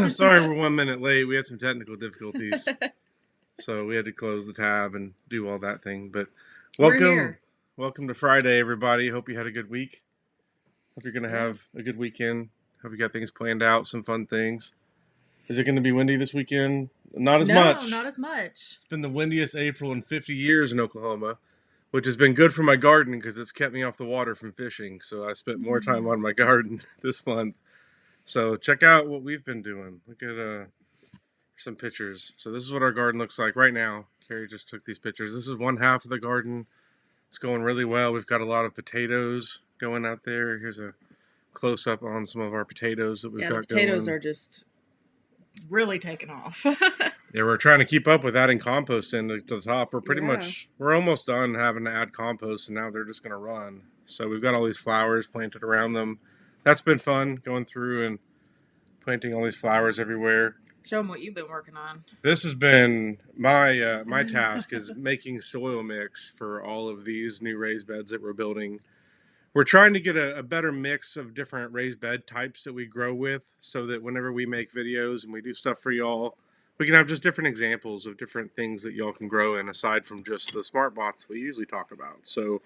Sorry, we're 1 minute late. We had some technical difficulties, so we had to close the tab and do all that thing. But We're welcome, here. welcome to Friday, everybody. Hope you had a good week. Hope you're gonna Yeah. have a good weekend. Hope you got things planned out, some fun things. Is it going to be windy this weekend? Not as much. No, not as much. It's been the windiest April in 50 years in Oklahoma, which has been good for my garden because it's kept me off the water from fishing. So I spent more time on my garden this month. So check out what we've been doing. Look at some pictures. So this is what our garden looks like right now. Carrie just took these pictures. This is one half of the garden. It's going really well. We've got a lot of potatoes going out there. Here's a close up on some of our potatoes that we've got the potatoes going. are just really taking off. Yeah, we're trying to keep up with adding compost in to the top. We're almost done having to add compost, and now they're just going to run. So we've got all these flowers planted around them. That's been fun, going through and planting all these flowers everywhere. Show them what you've been working on. This has been my task is making soil mix for all of these new raised beds that we're building. We're trying to get a better mix of different raised bed types that we grow with, so that whenever we make videos and we do stuff for y'all, we can have just different examples of different things that y'all can grow in, aside from just the smart bots we usually talk about. So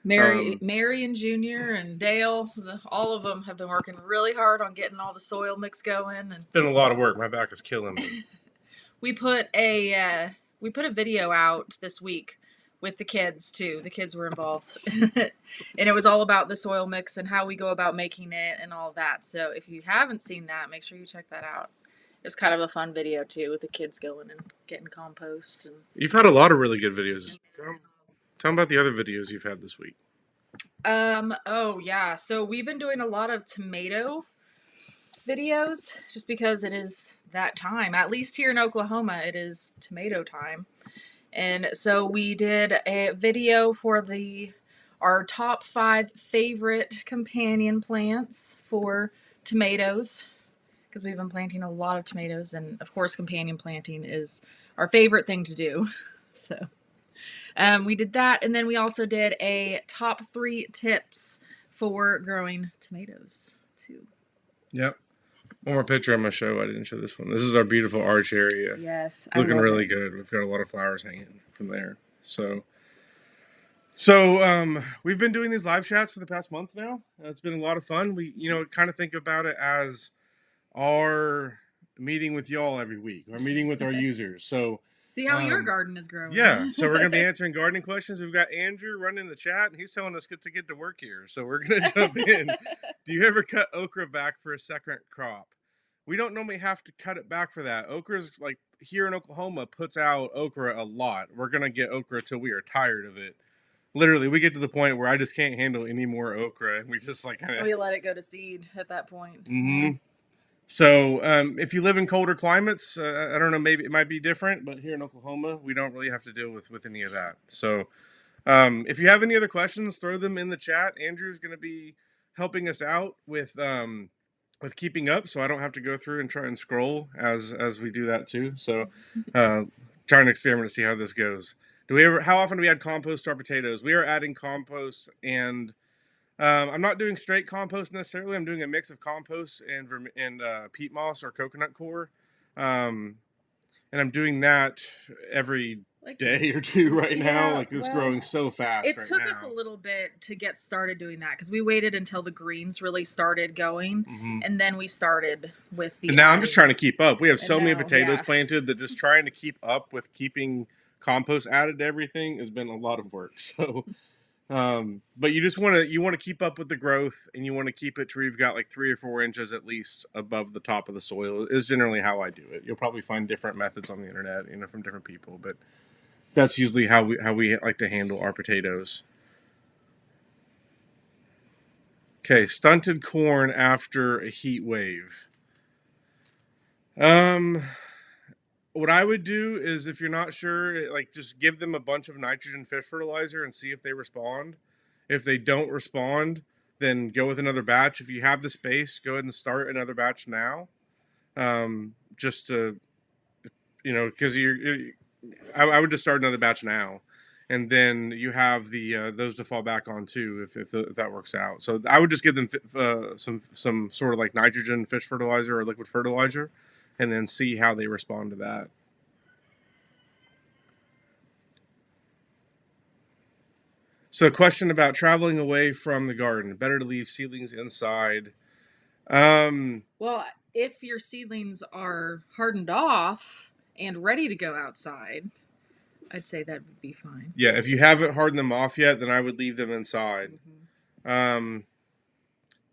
Mary and Junior and Dale, all of them have been working really hard on getting all the soil mix going. And it's been a lot of work. My back is killing me. we put a video out this week with the kids too. The kids were involved, and it was all about the soil mix and how we go about making it and all that. So if you haven't seen that, make sure you check that out. It's kind of a fun video too, with the kids going and getting compost. And you've had a lot of really good videos. Tell them about the other videos you've had this week. Oh yeah. So we've been doing a lot of tomato videos just because it is that time. At least here in Oklahoma, it is tomato time. And so we did a video for our top 5 favorite companion plants for tomatoes, because we've been planting a lot of tomatoes, and of course companion planting is our favorite thing to do. So we did that, and then we also did a top 3 tips for growing tomatoes too. Yep. One more picture I'm going to show. I didn't show this one. This is our beautiful arch area. Yes. Looking really good. We've got a lot of flowers hanging from there. So we've been doing these live chats for the past month now. It's been a lot of fun. We, kind of think about it as our meeting with y'all every week, our meeting with our users. So see how your garden is growing. Yeah. So we're going to be answering gardening questions. We've got Andrew running the chat, and he's telling us to get to work here. So we're going to jump in. Do you ever cut okra back for a second crop? We don't normally have to cut it back for that. Okra's, like, here in Oklahoma, puts out okra a lot. We're going to get okra till we are tired of it. Literally, we get to the point where I just can't handle any more okra. And we just we let it go to seed at that point. Mm-hmm. So if you live in colder climates, I don't know, maybe it might be different, but here in Oklahoma, we don't really have to deal with any of that. So if you have any other questions, throw them in the chat. Andrew's going to be helping us out with keeping up, so I don't have to go through and try and scroll as we do that too. So trying to experiment to see how this goes. How often do we add compost to our potatoes? We are adding compost, and I'm not doing straight compost necessarily. I'm doing a mix of compost and peat moss or coconut coir. And I'm doing that every day or two now. It's growing so fast. It took us a little bit to get started doing that, because we waited until the greens really started going, and then we started with the. And now I'm just trying to keep up. We have so many potatoes planted that just trying to keep up with keeping compost added to everything has been a lot of work. So. But you just want to keep up with the growth, and you want to keep it to where you've got like 3 or 4 inches at least above the top of the soil is generally how I do it. You'll probably find different methods on the internet, from different people, but that's usually how we like to handle our potatoes. Okay, stunted corn after a heat wave. What I would do is, if you're not sure, just give them a bunch of nitrogen fish fertilizer and see if they respond. If they don't respond, then go with another batch. If you have the space, go ahead and start another batch now. Just to, because I would just start another batch now and then you have the those to fall back on too if that works out. So I would just give them some sort of like nitrogen fish fertilizer or liquid fertilizer, and then see how they respond to that. So, question about traveling away from the garden. Better to leave seedlings inside. Well, if your seedlings are hardened off and ready to go outside, I'd say that would be fine. Yeah, if you haven't hardened them off yet, then I would leave them inside. Mm-hmm.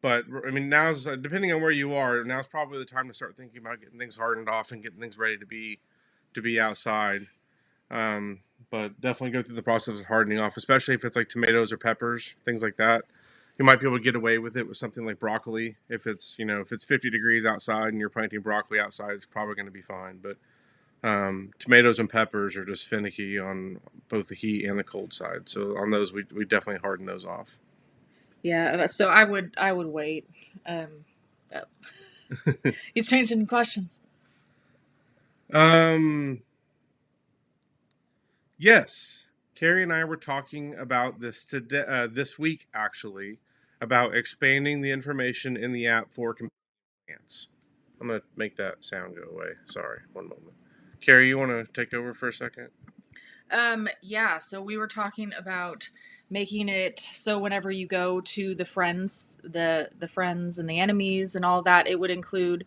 But I mean, now's depending on where you are. Now's probably the time to start thinking about getting things hardened off and getting things ready to be outside. But definitely go through the process of hardening off, especially if it's like tomatoes or peppers, things like that. You might be able to get away with it with something like broccoli. If it's if it's 50 degrees outside and you're planting broccoli outside, it's probably going to be fine. But tomatoes and peppers are just finicky on both the heat and the cold side. So on those, we definitely harden those off. Yeah, so I would wait. Oh. He's changing questions. Yes, Carrie and I were talking about this today, this week actually, about expanding the information in the app for companions. I'm gonna make that sound go away. Sorry, one moment. Carrie, you want to take over for a second? Yeah, so we were talking about making it so whenever you go to the friends, the friends and the enemies and all that, it would include,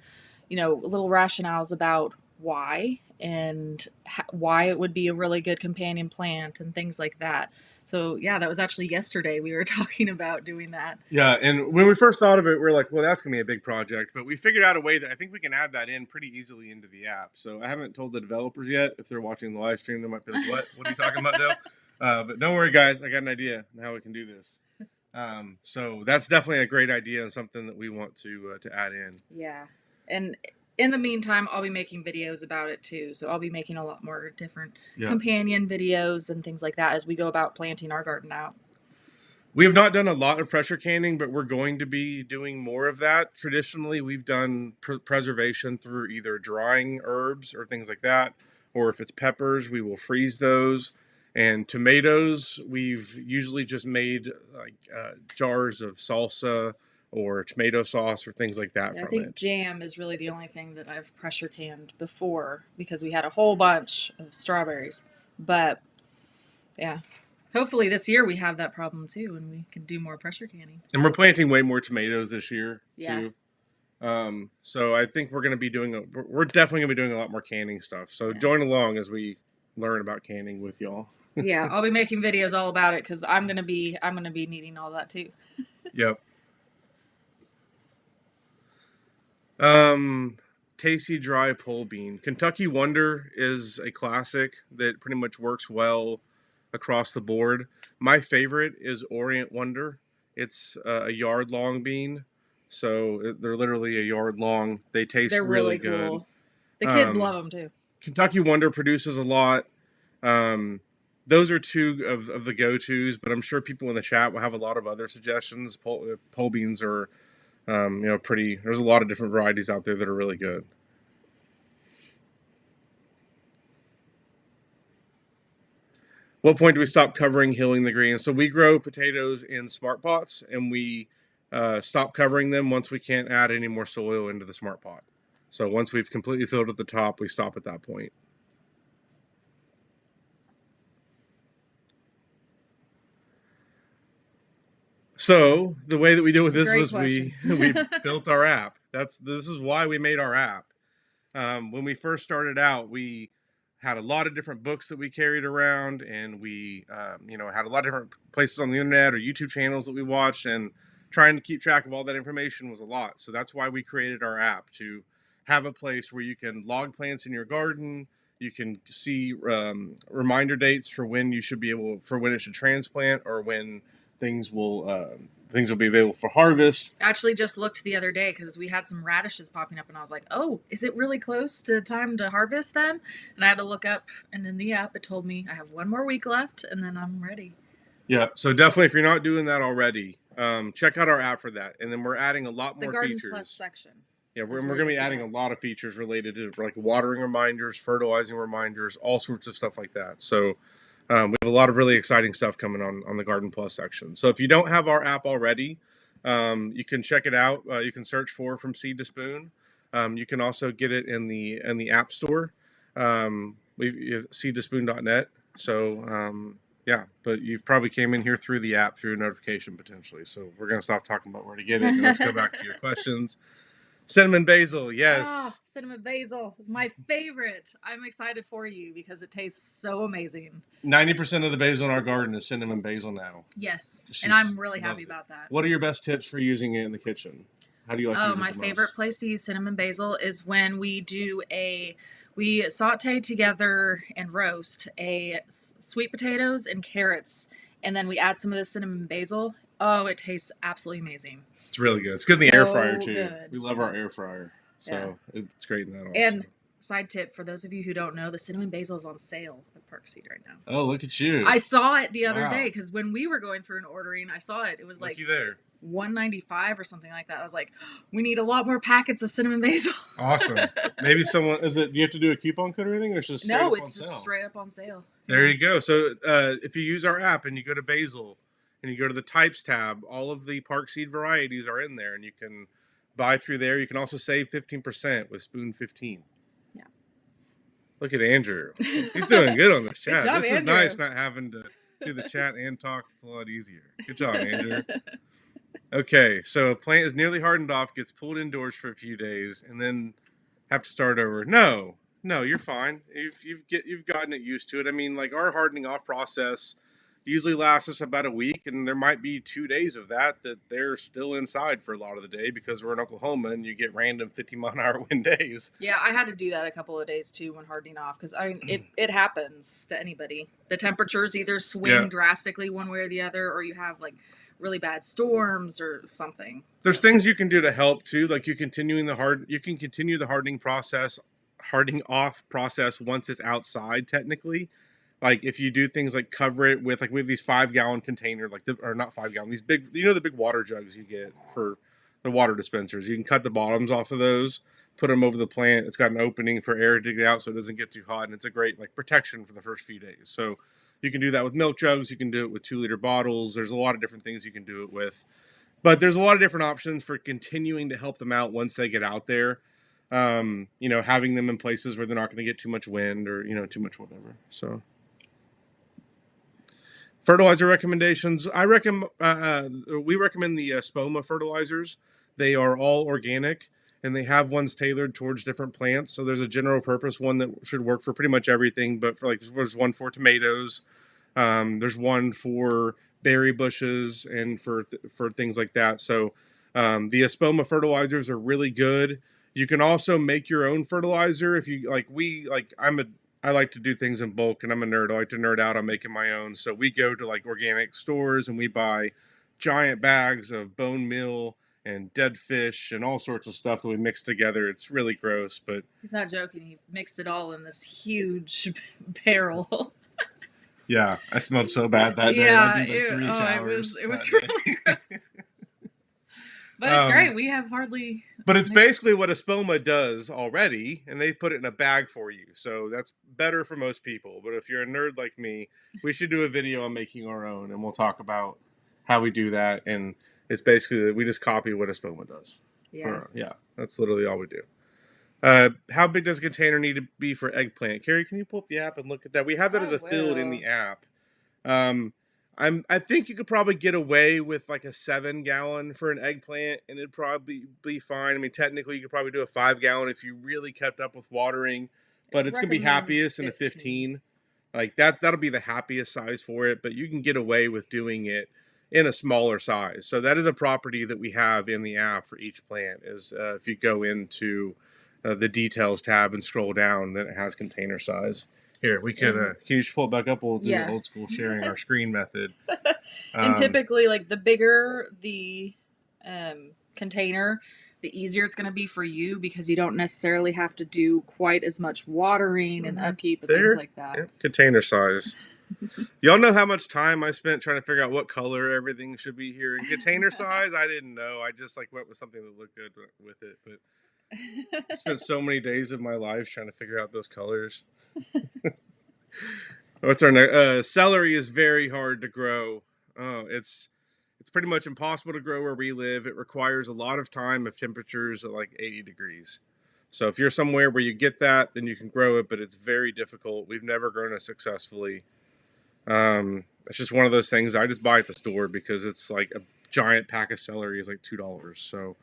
little rationales about why and why it would be a really good companion plant and things like that. So yeah, that was actually yesterday we were talking about doing that. Yeah, and when we first thought of it, we were like, well, that's going to be a big project. But we figured out a way that I think we can add that in pretty easily into the app. So I haven't told the developers yet. If they're watching the live stream, they might be like, what are you talking about, Dale? But don't worry, guys. I got an idea on how we can do this. So that's definitely a great idea and something that we want to add in. Yeah. And in the meantime, I'll be making videos about it too. So I'll be making a lot more different companion videos and things like that as we go about planting our garden out. We have not done a lot of pressure canning, but we're going to be doing more of that. Traditionally, we've done preservation through either drying herbs or things like that, or if it's peppers, we will freeze those. And tomatoes, we've usually just made like jars of salsa or tomato sauce or things like that from I think it. jam is really the only thing that I've pressure canned before because we had a whole bunch of strawberries. But yeah, hopefully this year we have that problem too and we can do more pressure canning. And we're planting way more tomatoes this year too. So I think we're definitely going to be doing a lot more canning stuff. So join along as we learn about canning with y'all. Yeah, I'll be making videos all about it because I'm gonna be needing all that too. Yep. Tasty dry pole bean. Kentucky Wonder is a classic that pretty much works well across the board. My favorite is Orient Wonder. It's a yard long bean, so they're literally a yard long. They're really good. Cool. The kids love them too. Kentucky Wonder produces a lot. Those are two of the go-tos, but I'm sure people in the chat will have a lot of other suggestions. Pole beans are, there's a lot of different varieties out there that are really good. What point do we stop covering Healing the Greens? So we grow potatoes in smart pots, and we stop covering them once we can't add any more soil into the smart pot. So once we've completely filled at the top, we stop at that point. So the way that we did with this was we built our app. This is why we made our app. When we first started out, we had a lot of different books that we carried around, and we had a lot of different places on the internet or YouTube channels that we watched, and trying to keep track of all that information was a lot. So that's why we created our app, to have a place where you can log plants in your garden. You can see reminder dates for when it should transplant, or when things will be available for harvest. I actually just looked the other day because we had some radishes popping up, and I was like, oh, is it really close to time to harvest then? And I had to look up, and in the app it told me I have 1 more week left and then I'm ready. Yeah, so definitely if you're not doing that already, check out our app for that. And then we're adding a lot more Garden features. Plus section. Yeah, we're going to be adding a lot of features related to like watering reminders, fertilizing reminders, all sorts of stuff like that. So We have a lot of really exciting stuff coming on the Garden Plus section. So if you don't have our app already, you can check it out. You can search for From Seed to Spoon. You can also get it in the App Store. Seedtospoon.net. So yeah, but you probably came in here through the app through a notification potentially. So we're gonna stop talking about where to get it and let's go back to your questions. Cinnamon basil, yes. Cinnamon basil is my favorite. I'm excited for you because it tastes so amazing. 90% of the basil in our garden is cinnamon basil now. Yes, She's and I'm really happy it. about that. What are your best tips for using it in the kitchen? How do you like to use it my the favorite most? place to use cinnamon basil is when we saute together and roast sweet potatoes and carrots, and then we add some of the cinnamon basil. Oh, it tastes absolutely amazing. It's really good. It's good in the air fryer So too. good. We love our air fryer, so it's great in that also. And side tip for those of you who don't know, the cinnamon basil is on sale at Park Seed right now. Oh, look at you! I saw it the other day because when we were going through and ordering, I saw it. It was like there. $1.95 or something like that. I was like, we need a lot more packets of cinnamon basil. Awesome. Maybe someone is it? Do you have to do a coupon code or anything, or it's just no? It's just straight up on sale. There you go. So if you use our app and you go to basil and you go to the types tab, all of the Park Seed varieties are in there, and you can buy through there. You can also save 15% with Spoon 15. Yeah. Look at Andrew. He's doing good on this chat. Good job, this Andrew. is nice not having to do the chat and talk. It's a lot easier. Good job, Andrew. Okay, so a plant is nearly hardened off, gets pulled indoors for a few days, and then have to start over. No, you're fine. You've gotten it used to it. I mean, like our hardening off process usually lasts us about a week, and there might be 2 days of that they're still inside for a lot of the day because we're in Oklahoma and you get random 50-mile-an-hour wind days. Yeah, I had to do that a couple of days too when hardening off because I mean it happens to anybody. The temperatures either swing drastically one way or the other, or you have like really bad storms or something. There's things you can do to help too, like you can continue the hardening off process once it's outside technically. Like if you do things like cover it with, like we have these 5-gallon container, or not 5-gallon, these big, the big water jugs you get for the water dispensers. You can cut the bottoms off of those, put them over the plant. It's got an opening for air to get out so it doesn't get too hot, and it's a great like protection for the first few days. So you can do that with milk jugs. You can do it with 2-liter bottles. There's a lot of different things you can do it with. But there's a lot of different options for continuing to help them out once they get out there. Having them in places where they're not going to get too much wind or, too much whatever. So fertilizer recommendations. We recommend the Spoma fertilizers. They are all organic, and they have ones tailored towards different plants. So there's a general purpose one that should work for pretty much everything. But for there's one for tomatoes. There's one for berry bushes and for things like that. So the Espoma fertilizers are really good. You can also make your own fertilizer if you like. I like to do things in bulk, and I'm a nerd. I like to nerd out on making my own. So we go to like organic stores and we buy giant bags of bone meal and dead fish and all sorts of stuff that we mix together. It's really gross, but he's not joking. He mixed it all in this huge barrel. Yeah, I smelled so bad that day. Yeah, I did like 3 showers. It was really gross. But it's great. We have hardly. But it's basically what Espoma does already, and they put it in a bag for you. So that's better for most people. But if you're a nerd like me, we should do a video on making our own, and we'll talk about how we do that. And it's basically we just copy what Espoma does. Yeah. That's literally all we do. How big does a container need to be for eggplant? Carrie, can you pull up the app and look at that? We have that as a field in the app. I think you could probably get away with like a 7-gallon for an eggplant, and it'd probably be fine. I mean, technically, you could probably do a 5-gallon if you really kept up with watering, but it's gonna be happiest in a 15. Like that'll be the happiest size for it. But you can get away with doing it in a smaller size. So that is a property that we have in the app for each plant. Is if you go into the details tab and scroll down, then it has container size. Here, we could, can you just pull it back up? We'll do the old school sharing our screen method. And typically, like the bigger the container, the easier it's going to be for you because you don't necessarily have to do quite as much watering and upkeep and things like that. Yeah, container size. Y'all know how much time I spent trying to figure out what color everything should be here. In container size, I didn't know. I just went with something that looked good with it. But I spent so many days of my life trying to figure out those colors. What's our next? Celery is very hard to grow. It's pretty much impossible to grow where we live. It requires a lot of time if temperatures are like 80 degrees. So if you're somewhere where you get that, then you can grow it, but it's very difficult. We've never grown it successfully. It's just one of those things I just buy at the store because it's like a giant pack of celery is like $2. So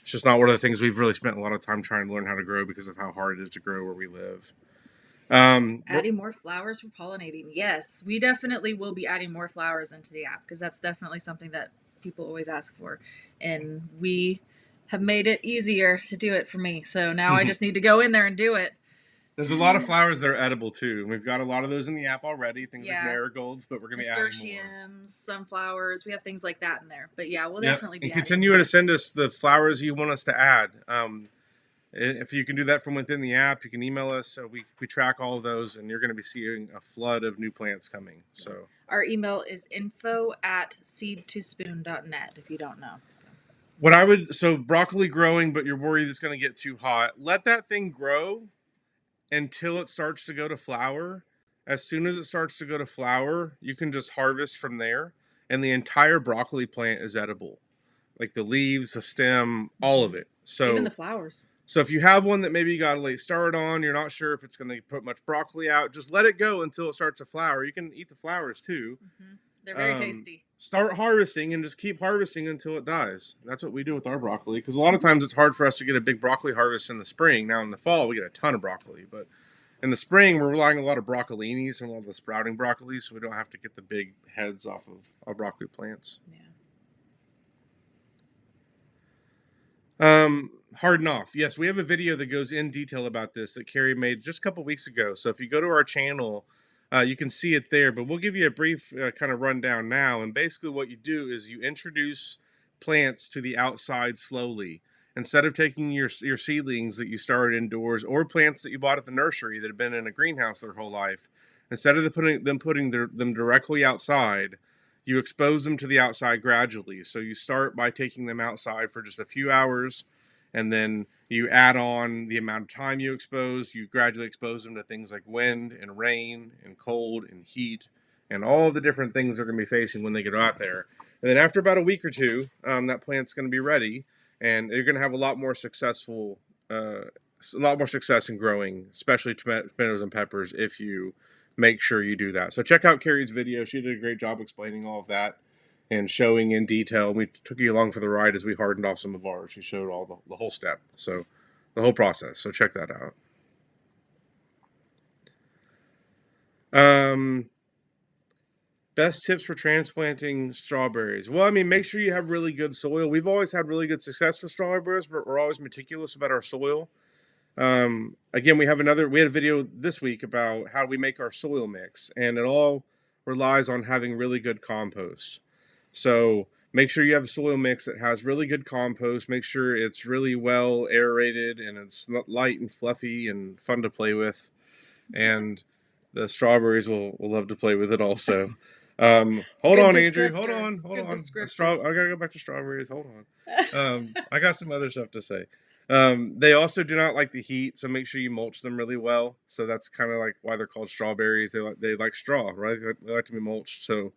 it's just not one of the things we've really spent a lot of time trying to learn how to grow because of how hard it is to grow where we live. Adding more flowers for pollinating. Yes, we definitely will be adding more flowers into the app because that's definitely something that people always ask for. And we have made it easier to do it for me. So now I just need to go in there and do it. There's a lot of flowers that are edible too. We've got a lot of those in the app already, things like Yeah. marigolds, but we're going to be adding more. Nasturtiums, sunflowers. We have things like that in there. But yeah, we'll Yep. definitely be And adding continue more. to send us the flowers you want us to add. If you can do that from within the app, you can email us. So we track all of those, and you're going to be seeing a flood of new plants coming. So our email is info@seedtospoon.net if you don't know. So broccoli growing, but you're worried it's going to get too hot. Let that thing grow until it starts to go to flower. As soon as it starts to go to flower, you can just harvest from there, and the entire broccoli plant is edible, like the leaves, the stem, all of it. So even the flowers. So if you have one that maybe you got a late start on, you're not sure if it's going to put much broccoli out, just let it go until it starts to flower. You can eat the flowers too. Mm-hmm. They're very tasty. Start harvesting and just keep harvesting until it dies. That's what we do with our broccoli, because a lot of times it's hard for us to get a big broccoli harvest in the spring. Now in the fall we get a ton of broccoli, but in the spring we're relying on a lot of broccolinis and a lot of the sprouting broccoli, so we don't have to get the big heads off of our broccoli plants. Yeah. Harden off. Yes, we have a video that goes in detail about this that Carrie made just a couple weeks ago. So if you go to our channel, you can see it there. But we'll give you a brief kind of rundown now. And basically, what you do is you introduce plants to the outside slowly. Instead of taking your seedlings that you started indoors or plants that you bought at the nursery that have been in a greenhouse their whole life, instead of putting them directly outside, you expose them to the outside gradually. So you start by taking them outside for just a few hours, and then you add on the amount of time you expose. You gradually expose them to things like wind and rain and cold and heat and all the different things they're going to be facing when they get out there. And then after about a week or two, that plant's going to be ready, and you're going to have a lot more success in growing, especially tomatoes and peppers, if you make sure you do that. So check out Carrie's video. She did a great job explaining all of that and showing in detail. We took you along for the ride as we hardened off some of ours. She showed all the whole step, so the whole process. So check that out. Best tips for transplanting strawberries. Well, I mean, make sure you have really good soil. We've always had really good success with strawberries, but we're always meticulous about our soil. Again, we had a video this week about how we make our soil mix, and it all relies on having really good compost. So make sure you have a soil mix that has really good compost. Make sure it's really well aerated and it's light and fluffy and fun to play with. And the strawberries will love to play with it also. Hold on, Andrew. Hold on. I gotta go back to strawberries. Hold on. I got some other stuff to say. They also do not like the heat, so make sure you mulch them really well. So that's kind of like why they're called strawberries. They like straw, right? They like to be mulched. So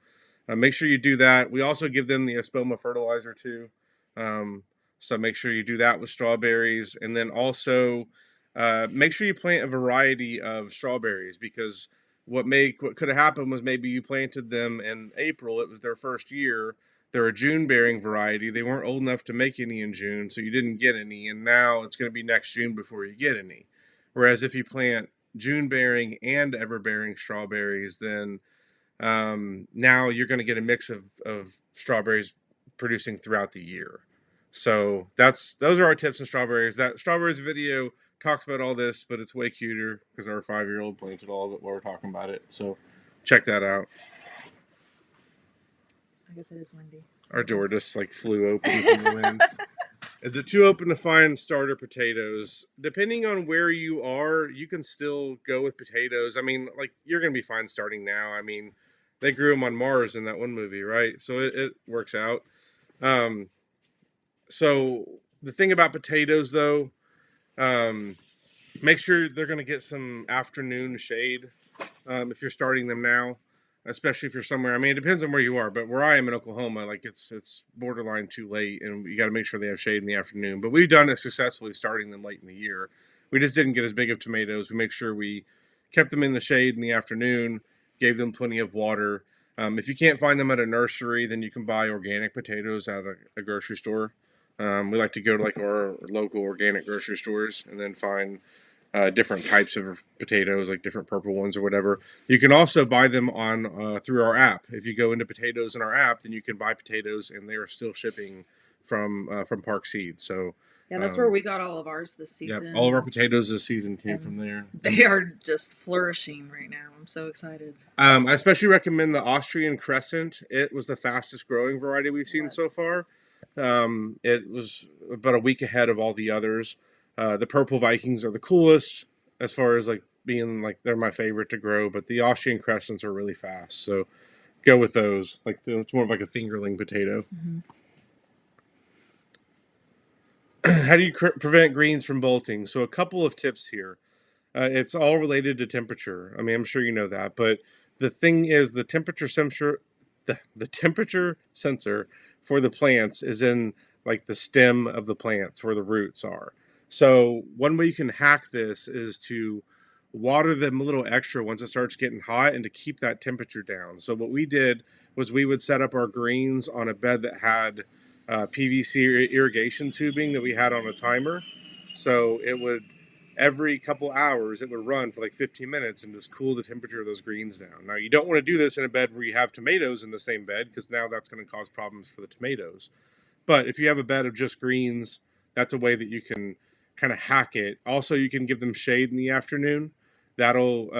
make sure you do that. We also give them the Espoma fertilizer too. So make sure you do that with strawberries, and then also make sure you plant a variety of strawberries, because what could have happened was maybe you planted them in April. It was their first year. They're a June bearing variety. They weren't old enough to make any in June, so you didn't get any. And now it's going to be next June before you get any. Whereas if you plant June bearing and ever bearing strawberries, then now you're going to get a mix of strawberries producing throughout the year. So those are our tips on strawberries. That strawberries video talks about all this, but it's way cuter because our 5-year-old planted all of it while we're talking about it. So check that out. I guess it is windy. Our door just like flew open from the wind. Is it too open to find starter potatoes? Depending on where you are, you can still go with potatoes. I mean, like, you're going to be fine starting now. I mean, they grew them on Mars in that one movie, right? So it works out. So the thing about potatoes, though, make sure they're going to get some afternoon shade. if you're starting them now, especially if you're somewhere. I mean, it depends on where you are, but where I am in Oklahoma, like it's borderline too late, and you got to make sure they have shade in the afternoon. But we've done it successfully, starting them late in the year. We just didn't get as big of tomatoes. We make sure we kept them in the shade in the afternoon, gave them plenty of water. If you can't find them at a nursery, then you can buy organic potatoes at a grocery store. We like to go to like our local organic grocery stores and then find different types of potatoes, like different purple ones or whatever. You can also buy them on through our app. If you go into potatoes in our app, then you can buy potatoes, and they are still shipping from Park Seed. So Yeah, that's where we got all of ours this yeah, season. all of our potatoes this season came from there. They are just flourishing right now. I'm so excited. I especially recommend the Austrian Crescent. It was the fastest growing variety we've seen so far. It was about a week ahead of all the others. The Purple Vikings are the coolest as far as like being like they're my favorite to grow, but the Austrian Crescents are really fast. So go with those. Like it's more of like a fingerling potato. Mm-hmm. How do you prevent greens from bolting? So a couple of tips here. It's all related to temperature. I mean, I'm sure you know that, but the thing is, the temperature sensor, the temperature sensor for the plants is in like the stem of the plants where the roots are. So one way you can hack this is to water them a little extra once it starts getting hot and to keep that temperature down. So what we did was we would set up our greens on a bed that had PVC irrigation tubing that we had on a timer. So it would every couple hours it would run for like 15 minutes and just cool the temperature of those greens down. Now you don't want to do this in a bed where you have tomatoes in the same bed because now that's going to cause problems for the tomatoes. But if you have a bed of just greens, that's a way that you can kind of hack it. Also, you can give them shade in the afternoon. That'll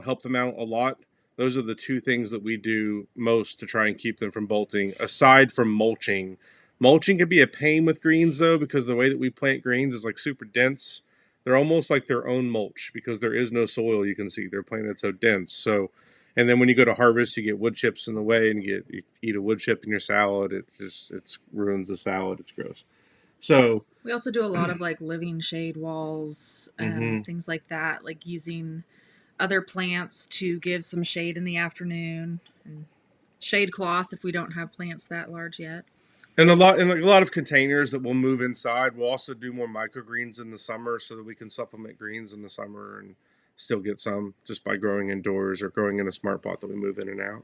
help them out a lot. Those are the two things that we do most to try and keep them from bolting, aside from mulching. Mulching can be a pain with greens though, because the way that we plant greens is like super dense. They're almost like their own mulch because there is no soil. You can see they're planted so dense. So, and then when you go to harvest, you get wood chips in the way, and you eat a wood chip in your salad. It ruins the salad. It's gross. So we also do a lot of like living shade walls and things like that, like using other plants to give some shade in the afternoon, and shade cloth if we don't have plants that large yet. And a lot of containers that we'll move inside. We'll also do more microgreens in the summer so that we can supplement greens in the summer and still get some just by growing indoors or growing in a smart pot that we move in and out.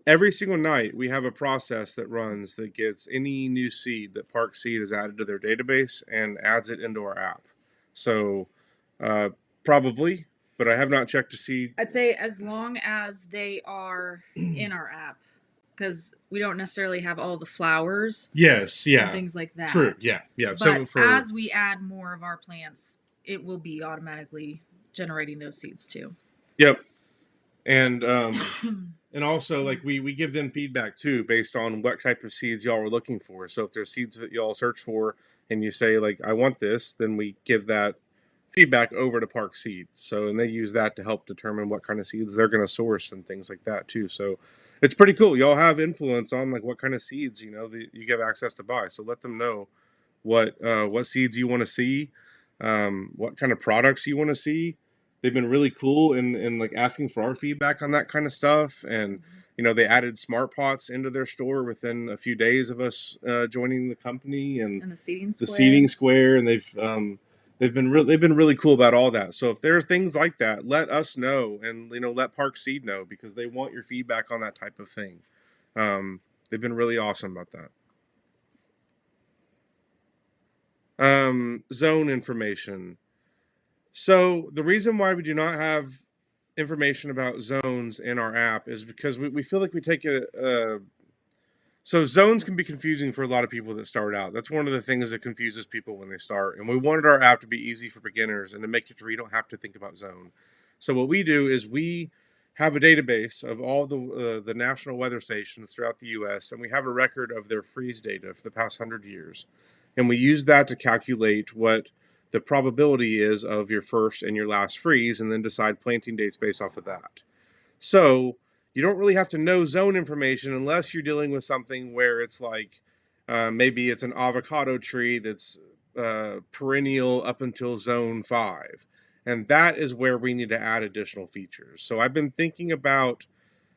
Every single night we have a process that runs that gets any new seed that Park Seed has added to their database and adds it into our app. So probably, but I have not checked to see. I'd say as long as they are in our app, because we don't necessarily have all the flowers. Yes, yeah. And things like that. True, yeah. But so as we add more of our plants, it will be automatically generating those seeds too. Yep. And and also like we give them feedback too based on what type of seeds y'all are looking for. So if there's seeds that y'all search for and you say like I want this, then we give that feedback over to Park Seed. So and they use that to help determine what kind of seeds they're going to source and things like that too. So it's pretty cool. Y'all have influence on like what kind of seeds that you give access to buy. So let them know what seeds you want to see, what kind of products you want to see. They've been really cool in like asking for our feedback on that kind of stuff. And they added smart pots into their store within a few days of us joining the company and the seeding square. And they've been really cool about all that. So if there are things like that, let us know and let Park Seed know because they want your feedback on that type of thing. They've been really awesome about that. Zone information. So the reason why we do not have information about zones in our app is because we feel like we take it. So zones can be confusing for a lot of people that start out. That's one of the things that confuses people when they start. And we wanted our app to be easy for beginners and to make it where you don't have to think about zone. So what we do is we have a database of all the national weather stations throughout the U.S. and we have a record of their freeze data for the past 100 years. And we use that to calculate what the probability is of your first and your last freeze and then decide planting dates based off of that. So you don't really have to know zone information unless you're dealing with something where it's like maybe it's an avocado tree that's perennial up until zone 5. And that is where we need to add additional features. So I've been thinking about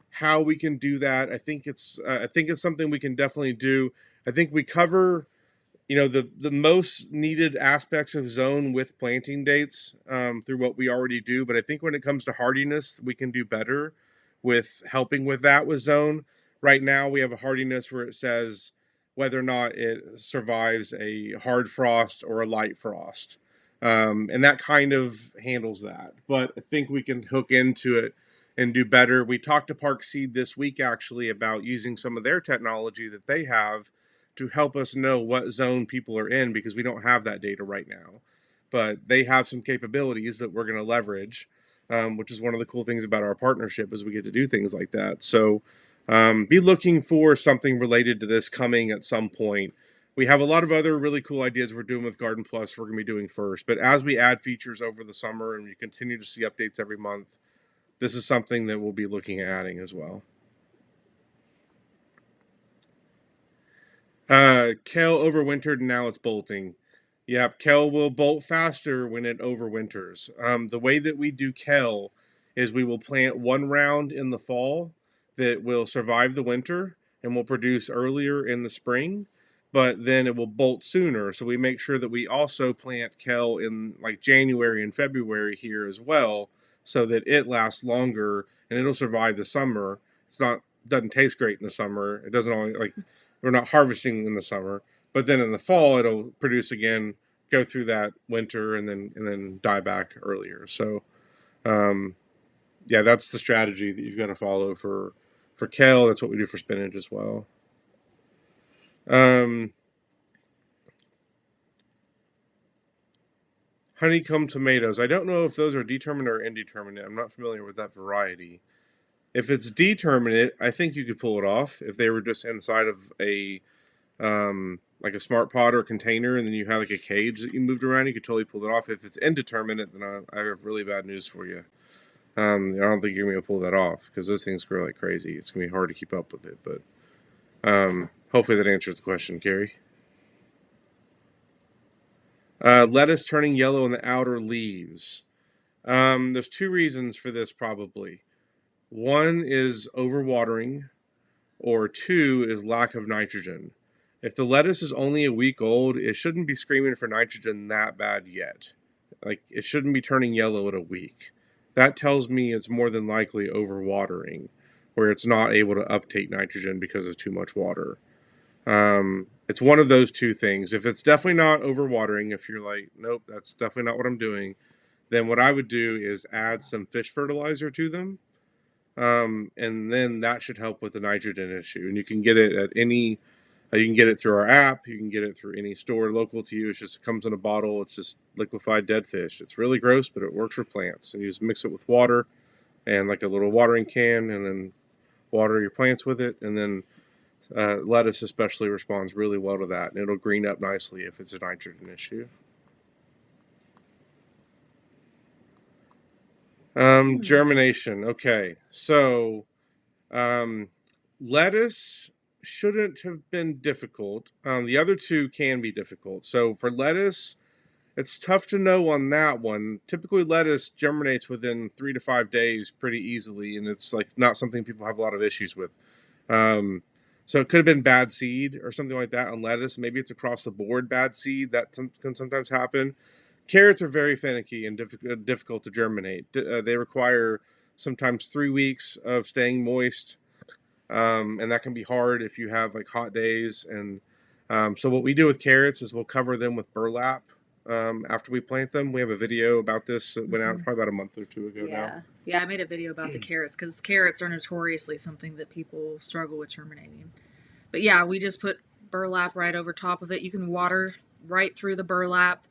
how we can do that. I think it's something we can definitely do. I think we cover the most needed aspects of zone with planting dates through what we already do, but I think when it comes to hardiness we can do better with helping with that with zone. Right now we have a hardiness where it says whether or not it survives a hard frost or a light frost, and that kind of handles that, but I think we can hook into it and do better. We talked to Park Seed this week actually about using some of their technology that they have to help us know what zone people are in, because we don't have that data right now. But they have some capabilities that we're going to leverage, which is one of the cool things about our partnership is we get to do things like that. So be looking for something related to this coming at some point. We have a lot of other really cool ideas we're doing with Garden Plus we're going to be doing first. But as we add features over the summer and you continue to see updates every month, this is something that we'll be looking at adding as well. Kale overwintered and now it's bolting. Yep, kale will bolt faster when it overwinters. The way that we do kale is we will plant one round in the fall that will survive the winter and will produce earlier in the spring, but then it will bolt sooner. So we make sure that we also plant kale in like January and February here as well, so that it lasts longer and it'll survive the summer. It's not doesn't taste great in the summer. It doesn't only like we're not harvesting in the summer, but then in the fall it'll produce again, go through that winter, and then die back earlier. So yeah, that's the strategy that you've got to follow for kale. That's what we do for spinach as well. Honeycomb tomatoes. I don't know if those are determinate or indeterminate. I'm not familiar with that variety. If it's determinate, I think you could pull it off if they were just inside of a like a smart pot or a container, and then you have like a cage that you moved around. You could totally pull it off. If it's indeterminate, then I have really bad news for you. I don't think you're gonna be able to pull that off because those things grow like crazy. It's gonna be hard to keep up with it, but hopefully that answers the question, Carrie. Lettuce turning yellow in the outer leaves. There's two reasons for this probably. One is overwatering, or two is lack of nitrogen. If the lettuce is only a week old, it shouldn't be screaming for nitrogen that bad yet. Like, it shouldn't be turning yellow at a week. That tells me it's more than likely overwatering, where it's not able to uptake nitrogen because of too much water. It's one of those two things. If it's definitely not overwatering, if you're like, nope, that's definitely not what I'm doing, then what I would do is add some fish fertilizer to them. And then that should help with the nitrogen issue. And you can get it at any, you can get it through our app. You can get it through any store local to you. It comes in a bottle. It's just liquefied dead fish. It's really gross, but it works for plants. And you just mix it with water and like a little watering can, and then water your plants with it. And then lettuce especially responds really well to that, and it'll green up nicely if it's a nitrogen issue. Germination. Okay, so lettuce shouldn't have been difficult. The other two can be difficult. So for lettuce, it's tough to know on that one. Typically, lettuce germinates within 3 to 5 days pretty easily, and it's like not something people have a lot of issues with. Um, so it could have been bad seed or something like that on lettuce. Maybe it's across the board bad seed. That can sometimes happen. Carrots are very finicky and difficult to germinate. They require sometimes 3 weeks of staying moist, and that can be hard if you have like hot days. And so what we do with carrots is we'll cover them with burlap after we plant them. We have a video about this that went out probably about a month or two ago now. Yeah, I made a video about the carrots because carrots are notoriously something that people struggle with germinating. But yeah, we just put burlap right over top of it. You can water right through the burlap.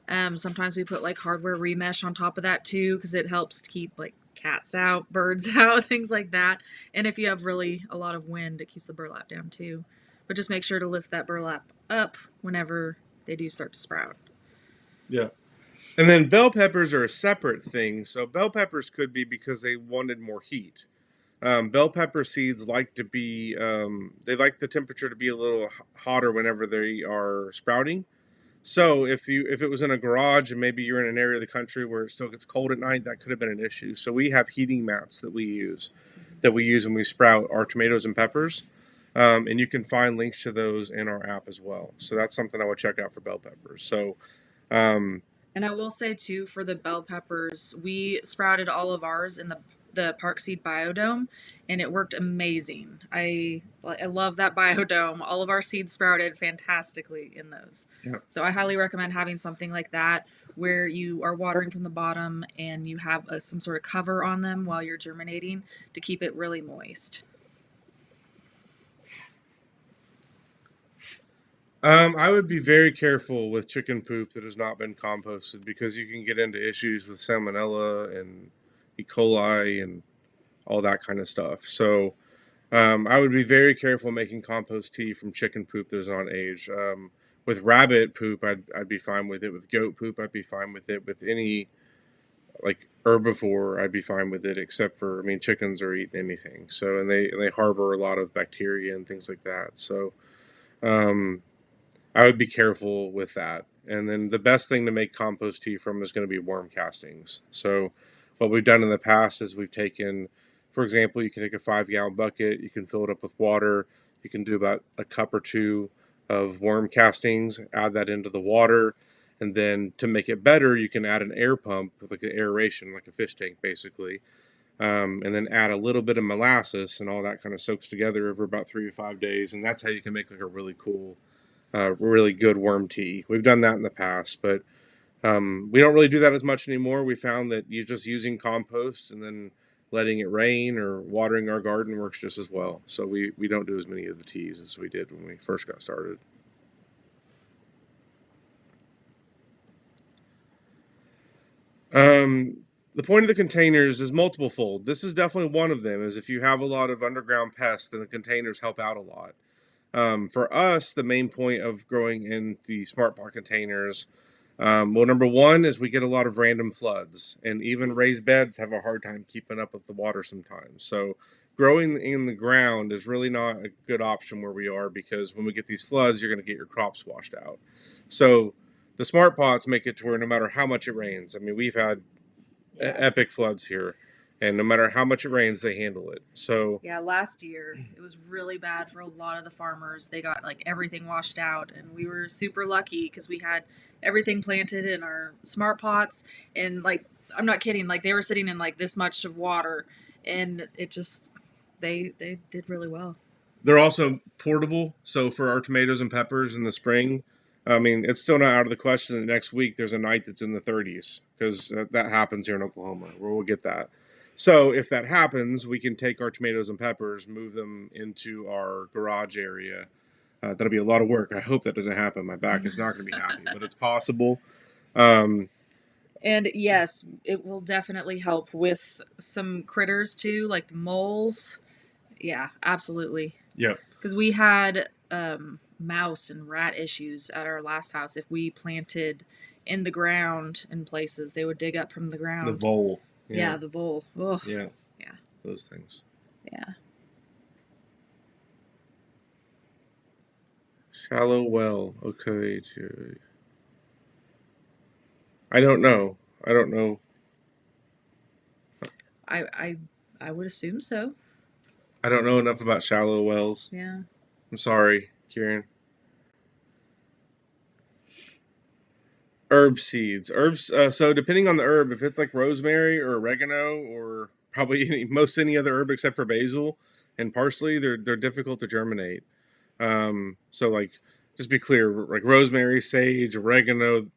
Sometimes we put like hardware remesh on top of that too, because it helps to keep like cats out, birds out, things like that. And if you have really a lot of wind, it keeps the burlap down too. But just make sure to lift that burlap up whenever they do start to sprout. Yeah. And then bell peppers are a separate thing. So bell peppers could be because they wanted more heat. Bell pepper seeds like to be, they like the temperature to be a little hotter whenever they are sprouting. So if it was in a garage and maybe you're in an area of the country where it still gets cold at night, that could have been an issue. So we have heating mats that we use when we sprout our tomatoes and peppers. And you can find links to those in our app as well. So that's something I would check out for bell peppers. So um, And I will say too, for the bell peppers, we sprouted all of ours in the Park Seed Biodome, and it worked amazing. I love that biodome. All of our seeds sprouted fantastically in those. yeah. So I highly recommend having something like that where you are watering from the bottom and you have some sort of cover on them while you're germinating to keep it really moist. I would be very careful with chicken poop that has not been composted because you can get into issues with salmonella and E. coli and all that kind of stuff. So I would be very careful making compost tea from chicken poop that is not aged. With rabbit poop, I'd be fine with it. With goat poop, I'd be fine with it. With any like herbivore, I'd be fine with it. Except for, I mean, chickens are eating anything. So and they harbor a lot of bacteria and things like that. So um, I would be careful with that. And then the best thing to make compost tea from is going to be worm castings. So what we've done in the past is we've taken, for example, you can take a 5 gallon bucket, you can fill it up with water, you can do about a cup or two of worm castings, add that into the water, and then to make it better, you can add an air pump with like an aeration, like a fish tank basically, and then add a little bit of molasses, and all that kind of soaks together over about 3 to 5 days, and that's how you can make like a really cool really good worm tea. We've done that in the past, but we don't really do that as much anymore. We found that you just using compost and then letting it rain or watering our garden works just as well. So we don't do as many of the teas as we did when we first got started. The point of the containers is multiple fold. This is definitely one of them. Is if you have a lot of underground pests, then the containers help out a lot. For us, the main point of growing in the smart pot containers, well, number one is we get a lot of random floods, and even raised beds have a hard time keeping up with the water sometimes. So, growing in the ground is really not a good option where we are because when we get these floods, you're going to get your crops washed out. So, the smart pots make it to where no matter how much it rains, I mean, we've had Yeah. epic floods here, and no matter how much it rains, they handle it. So, Yeah, last year it was really bad for a lot of the farmers. They got like everything washed out, and we were super lucky because we had everything planted in our smart pots. And like, I'm not kidding, like they were sitting in like this much of water, and it just they did really well. they're also portable. So for our tomatoes and peppers in the spring, I mean, it's still not out of the question that next week there's a night that's in the 30s because that happens here in Oklahoma where we'll get that. So if that happens, we can take our tomatoes and peppers, move them into our garage area. That'll be a lot of work. I hope that doesn't happen. My back is not going to be happy, but it's possible. Um, And yes, it will definitely help with some critters too, like the moles. Yeah, absolutely. yeah, Because we had mouse and rat issues at our last house. If we planted in the ground in places, they would dig up from the the ground. vole. Yeah, Yeah, the vole. Ugh. yeah, Yeah. those things. Yeah. Shallow well. Okay. I don't know. I don't know. I I I would assume so. I don't know enough about shallow wells. Yeah. I'm sorry, Kieran. Herb seeds. Herbs. So depending on the herb, if it's like rosemary or oregano or probably most any other herb except for basil and parsley, they're difficult to germinate. So like, just be clear, like rosemary, sage, oregano,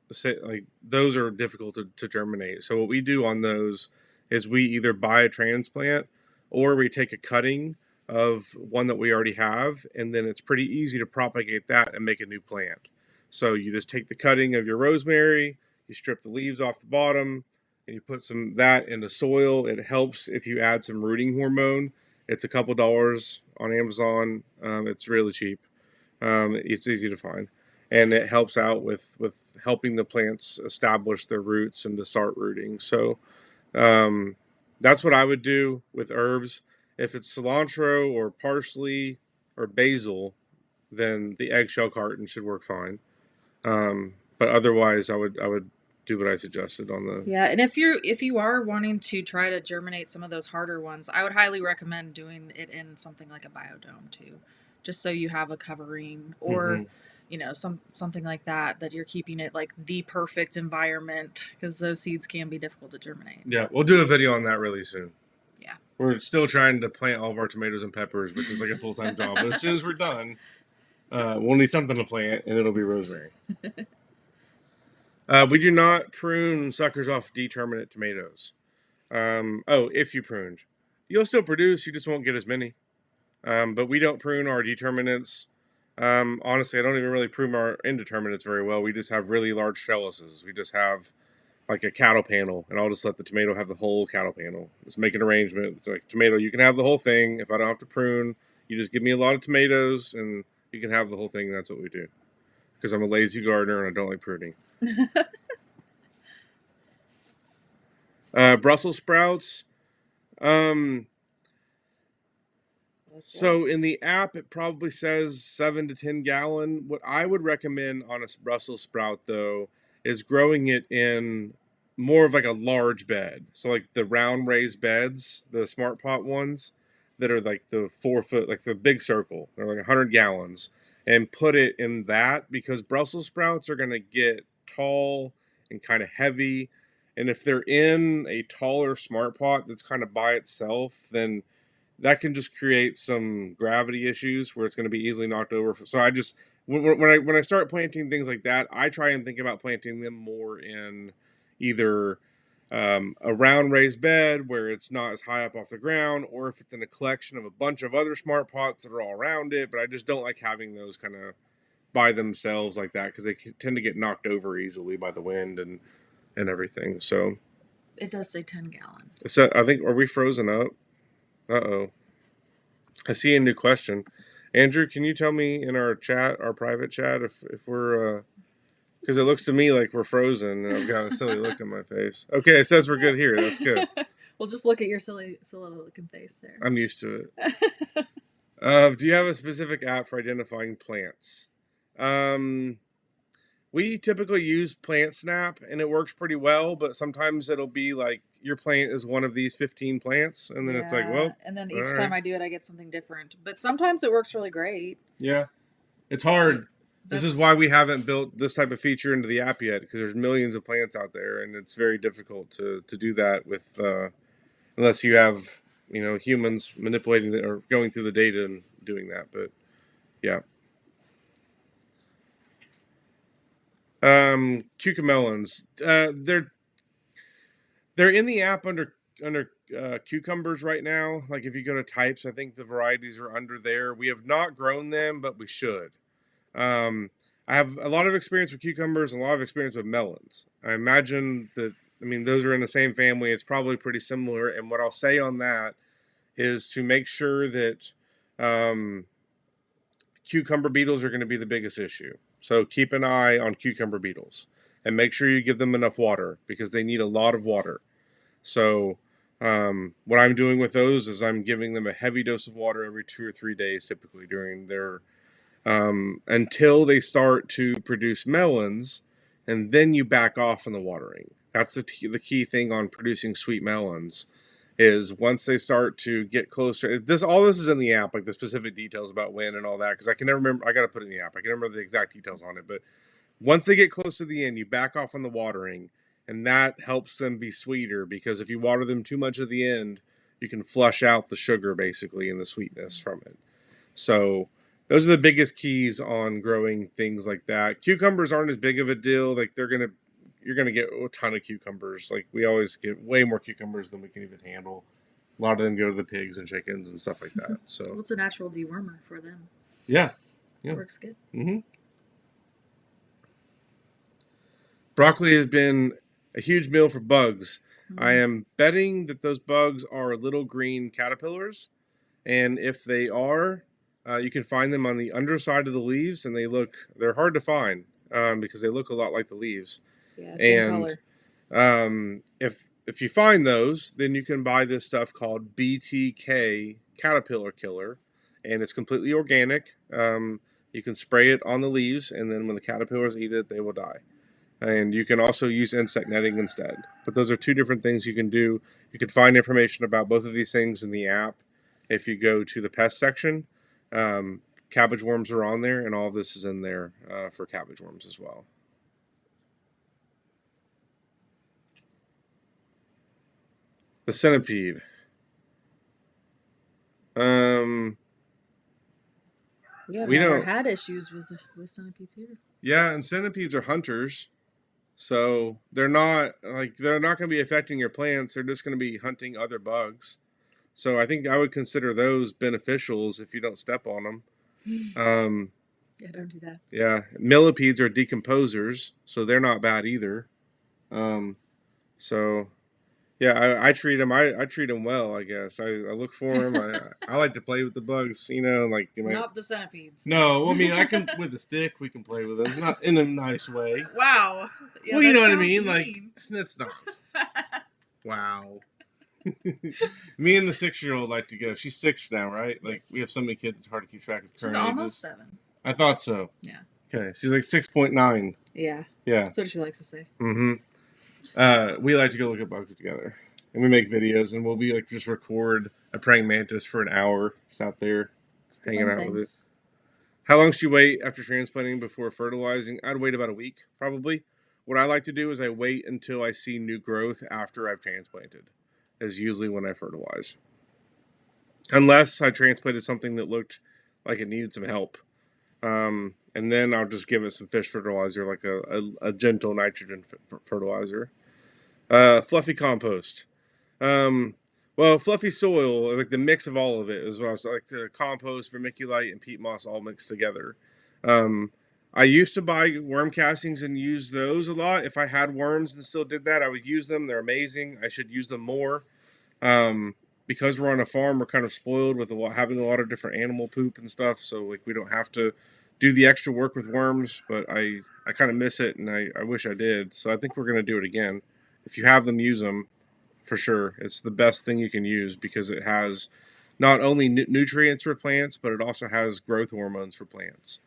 like those are difficult to germinate. So what we do on those is we either buy a transplant or we take a cutting of one that we already have, and then it's pretty easy to propagate that and make a new plant. So you just take the cutting of your rosemary, you strip the leaves off the bottom, and you put some that in the soil. It helps if you add some rooting hormone. It's a couple dollars on Amazon. It's really cheap. It's easy to find, and it helps out with helping the plants establish their roots and to start rooting. So um, that's what I would do with herbs. If it's cilantro or parsley or basil, then the eggshell carton should work fine. But otherwise, I would do what I suggested on the. Yeah, and if you are wanting to try to germinate some of those harder ones, I would highly recommend doing it in something like a biodome too, just so you have a covering or, Hmm. something like that you're keeping it like the perfect environment because those seeds can be difficult to germinate. Yeah, we'll do a video on that really soon. Yeah. We're still trying to plant all of our tomatoes and peppers, which is like a full-time job. But as soon as we're done, we'll need something to plant, and it'll be rosemary. We do not prune suckers off determinate tomatoes. If you pruned, you'll still produce. You just won't get as many. But we don't prune our determinants. Honestly, I don't even really prune our indeterminates very well. We just have really large trellises. We just have like a cattle panel, and I'll just let the tomato have the whole cattle panel. Just make an arrangement. It's like, tomato, you can have the whole thing. If I don't have to prune, you just give me a lot of tomatoes, and you can have the whole thing. And that's what we do. Because I'm a lazy gardener and I don't like pruning. Brussels sprouts. Um, so in the app, it probably says 7 to 10 gallon. What I would recommend on a Brussels sprout, though, is growing it in more of like a large bed. So like the round raised beds, the smart pot ones that are like the 4 foot, like the big circle. They're like 100 gallons, and put it in that because Brussels sprouts are going to get tall and kind of heavy. And if they're in a taller smart pot that's kind of by itself, then that can just create some gravity issues where it's going to be easily knocked over. So I just when I start planting things like that, I try and think about planting them more in either a round raised bed where it's not as high up off the ground, or if it's in a collection of a bunch of other smart pots that are all around it. But I just don't like having those kind of by themselves like that because they tend to get knocked over easily by the wind and everything. So It does say 10 gallon. so I think, are we frozen up? Uh-oh. I see a new question. Andrew, can you tell me in our chat, our private chat, if we're because it looks to me like we're frozen and I've got a silly look on my face. Okay, it says we're good here. That's good. We'll just look at your silly looking face there. I'm used to it. Do you have a specific app for identifying plants? We typically use Plant Snap and it works pretty well, but sometimes it'll be like your plant is one of these 15 plants, and then it's like, well, and then each all time right. I do it, I get something different. But sometimes it works really great. Yeah, it's hard. This is why we haven't built this type of feature into the app yet, because there's millions of plants out there, and it's very difficult to do that with unless you have humans manipulating or going through the data and doing that. But yeah. Cucamelons. They're in the app under cucumbers right now. Like if you go to types, I think the varieties are under there. We have not grown them, but we should. Um, I have a lot of experience with cucumbers and a lot of experience with melons. I imagine that. I mean, those are in the same family. It's probably pretty similar. And what I'll say on that is to make sure that um, cucumber beetles are going to be the biggest issue. So keep an eye on cucumber beetles and make sure you give them enough water because they need a lot of water. So what I'm doing with those is I'm giving them a heavy dose of water every 2 or 3 days, typically during their until they start to produce melons, and then you back off on the watering. That's the key thing on producing sweet melons is once they start to get closer. All this is in the app, like the specific details about when and all that, because I can never remember. I got to put it in the app. I can remember the exact details on it, but once they get close to the end, you back off on the watering, and that helps them be sweeter because if you water them too much at the end, you can flush out the sugar basically and the sweetness from it. So those are the biggest keys on growing things like that. Cucumbers aren't as big of a deal. Like you're gonna get a ton of cucumbers. Like we always get way more cucumbers than we can even handle. A lot of them go to the pigs and chickens and stuff like that. So well, it's a natural dewormer for them. Yeah. It works good. Mm-hmm. Broccoli has been a huge meal for bugs. Mm-hmm. I am betting that those bugs are little green caterpillars, and if they are, you can find them on the underside of the leaves, and they're hard to find because they look a lot like the leaves. Yeah, same color. If you find those, then you can buy this stuff called BTK Caterpillar Killer, and it's completely organic. You can spray it on the leaves, and then when the caterpillars eat it, they will die. And you can also use insect netting instead. But those are two different things you can do. You can find information about both of these things in the app. If you go to the pest section, cabbage worms are on there, and all of this is in there for cabbage worms as well. The centipede. Yeah, I've We never don't. had issues with centipedes here. Yeah, and centipedes are hunters, so they're not going to be affecting your plants. They're just going to be hunting other bugs. So I think I would consider those beneficials if you don't step on them. Yeah, don't do that. Yeah, millipedes are decomposers, so they're not bad either. So yeah, I treat them. I treat them well. I guess I look for them. I like to play with the bugs. Like Not the centipedes. No, I mean I can with a stick. We can play with them, not in a nice way. Wow. Yeah, well, you know what I mean. mean. Like it's not. Wow. Me and the 6-year-old like to go. She's 6 now, right? Like yes. We have so many kids, it's hard to keep track of. She's almost 7. I thought so. Yeah. Okay, she's like 6.9. Yeah. Yeah. That's what she likes to say. Mm-hmm. We like to go look at bugs together, and we make videos, and we'll be like just record a praying mantis for an hour, just out there hanging out with it. How long should you wait after transplanting before fertilizing? I'd wait about a week, probably. What I like to do is I wait until I see new growth after I've transplanted. Is usually when I fertilize. Unless I transplanted something that looked like it needed some help. And then I'll just give it some fish fertilizer, like a gentle nitrogen fertilizer. Fluffy compost. Well, fluffy soil, like the mix of all of it, is what I was like the compost, vermiculite, and peat moss all mixed together. I used to buy worm castings and use those a lot. If I had worms and still did that, I would use them. They're amazing. I should use them more. Because we're on a farm, we're kind of spoiled with having a lot of different animal poop and stuff. So like we don't have to do the extra work with worms, but I kind of miss it, and I wish I did. So I think we're going to do it again. If you have them, use them for sure. It's the best thing you can use because it has not only nutrients for plants, but it also has growth hormones for plants.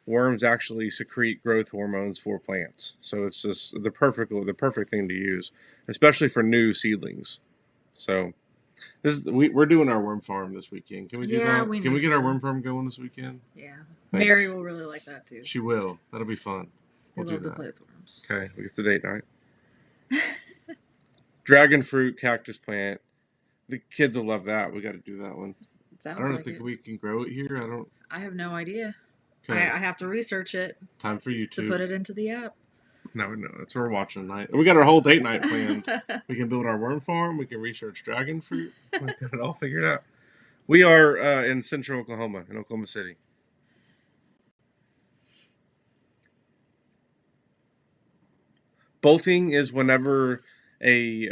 Worms actually secrete growth hormones for plants, so it's just the perfect thing to use, especially for new seedlings. So we're doing our worm farm this weekend. Can we do that? Can we get our worm farm going this weekend? Yeah. Thanks. Mary will really like that too. She will. That'll be fun. We'll do that. To play with worms. Okay, we get the date night. Dragon fruit cactus plant. The kids will love that. We got to do that one. I don't think we can grow it here. I have no idea. Okay. I have to research it. Time for you to put it into the app. No, that's what we're watching tonight. We got our whole date night planned. We can build our worm farm. We can research dragon fruit. We got it all figured out. We are in central Oklahoma, in Oklahoma City. Bolting is whenever a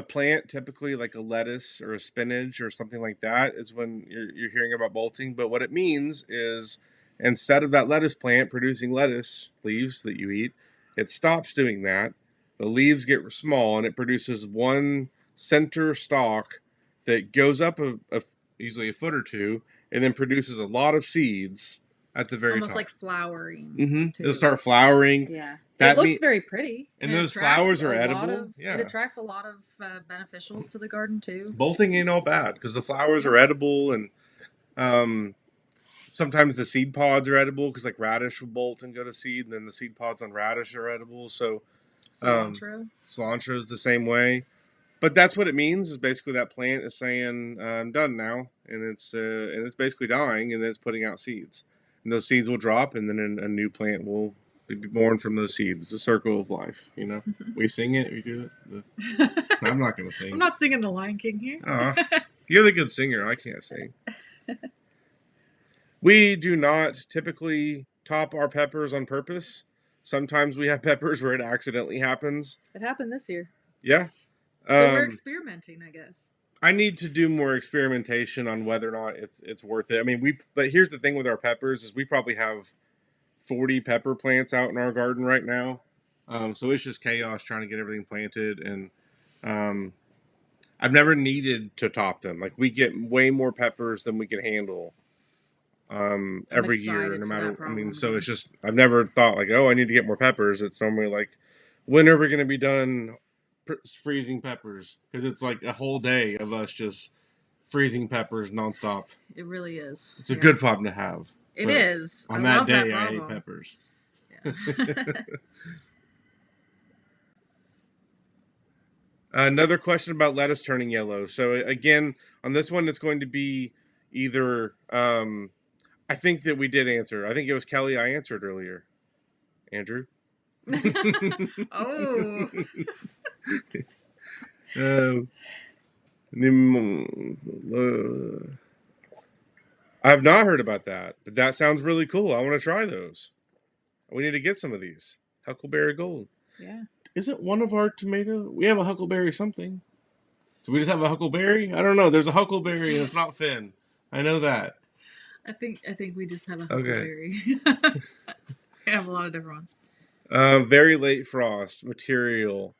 plant, typically like a lettuce or a spinach or something like that, is when you're hearing about bolting. But what it means is instead of that lettuce plant producing lettuce leaves that you eat, it stops doing that. The leaves get small and it produces one center stalk that goes up easily a foot or two and then produces a lot of seeds at the very almost top. Like flowering. Mm-hmm. It'll start flowering. Yeah. It looks very pretty. And those flowers are edible. It attracts a lot of beneficials to the garden too. Bolting ain't all bad because the flowers are edible, and sometimes the seed pods are edible because like radish will bolt and go to seed, and then the seed pods on radish are edible. So cilantro is the same way. But that's what it means is basically that plant is saying I'm done now, and it's basically dying, and then it's putting out seeds, and those seeds will drop, and then a new plant will be born from those seeds. It's a circle of life, you know. We sing it, we do it. I'm not going to sing. I'm not singing the Lion King here. You're the good singer. I can't sing. We do not typically top our peppers on purpose. Sometimes we have peppers where it accidentally happens. It happened this year. Yeah. So we're experimenting, I guess. I need to do more experimentation on whether or not it's worth it. I mean, but here's the thing with our peppers is we probably have 40 pepper plants out in our garden right now. So it's just chaos trying to get everything planted. And I've never needed to top them. Like we get way more peppers than we can handle I'm every year, excited no for matter. that I mean, problem so again. it's just I've never thought like, oh, I need to get more peppers. It's normally like, when are we going to be done freezing peppers? Because it's like a whole day of us just freezing peppers nonstop. It really is. It's a Yeah. good problem to have. It But is. I on that love that day, I ate problem. peppers. Yeah. Another question about lettuce turning yellow. So again, on this one, it's going to be either. I think that we did answer. I think it was Kelly. I answered earlier. Andrew. Oh. Um, I have not heard about that, but that sounds really cool. I want to try those. We need to get some of these. Huckleberry Gold. Yeah. Isn't one of our tomato? We have a Huckleberry something. Do we just have a Huckleberry? I don't know. There's a Huckleberry and it's not Finn. I know that. I think we just have a Okay. huckleberry. We have a lot of different ones. Very late frost material.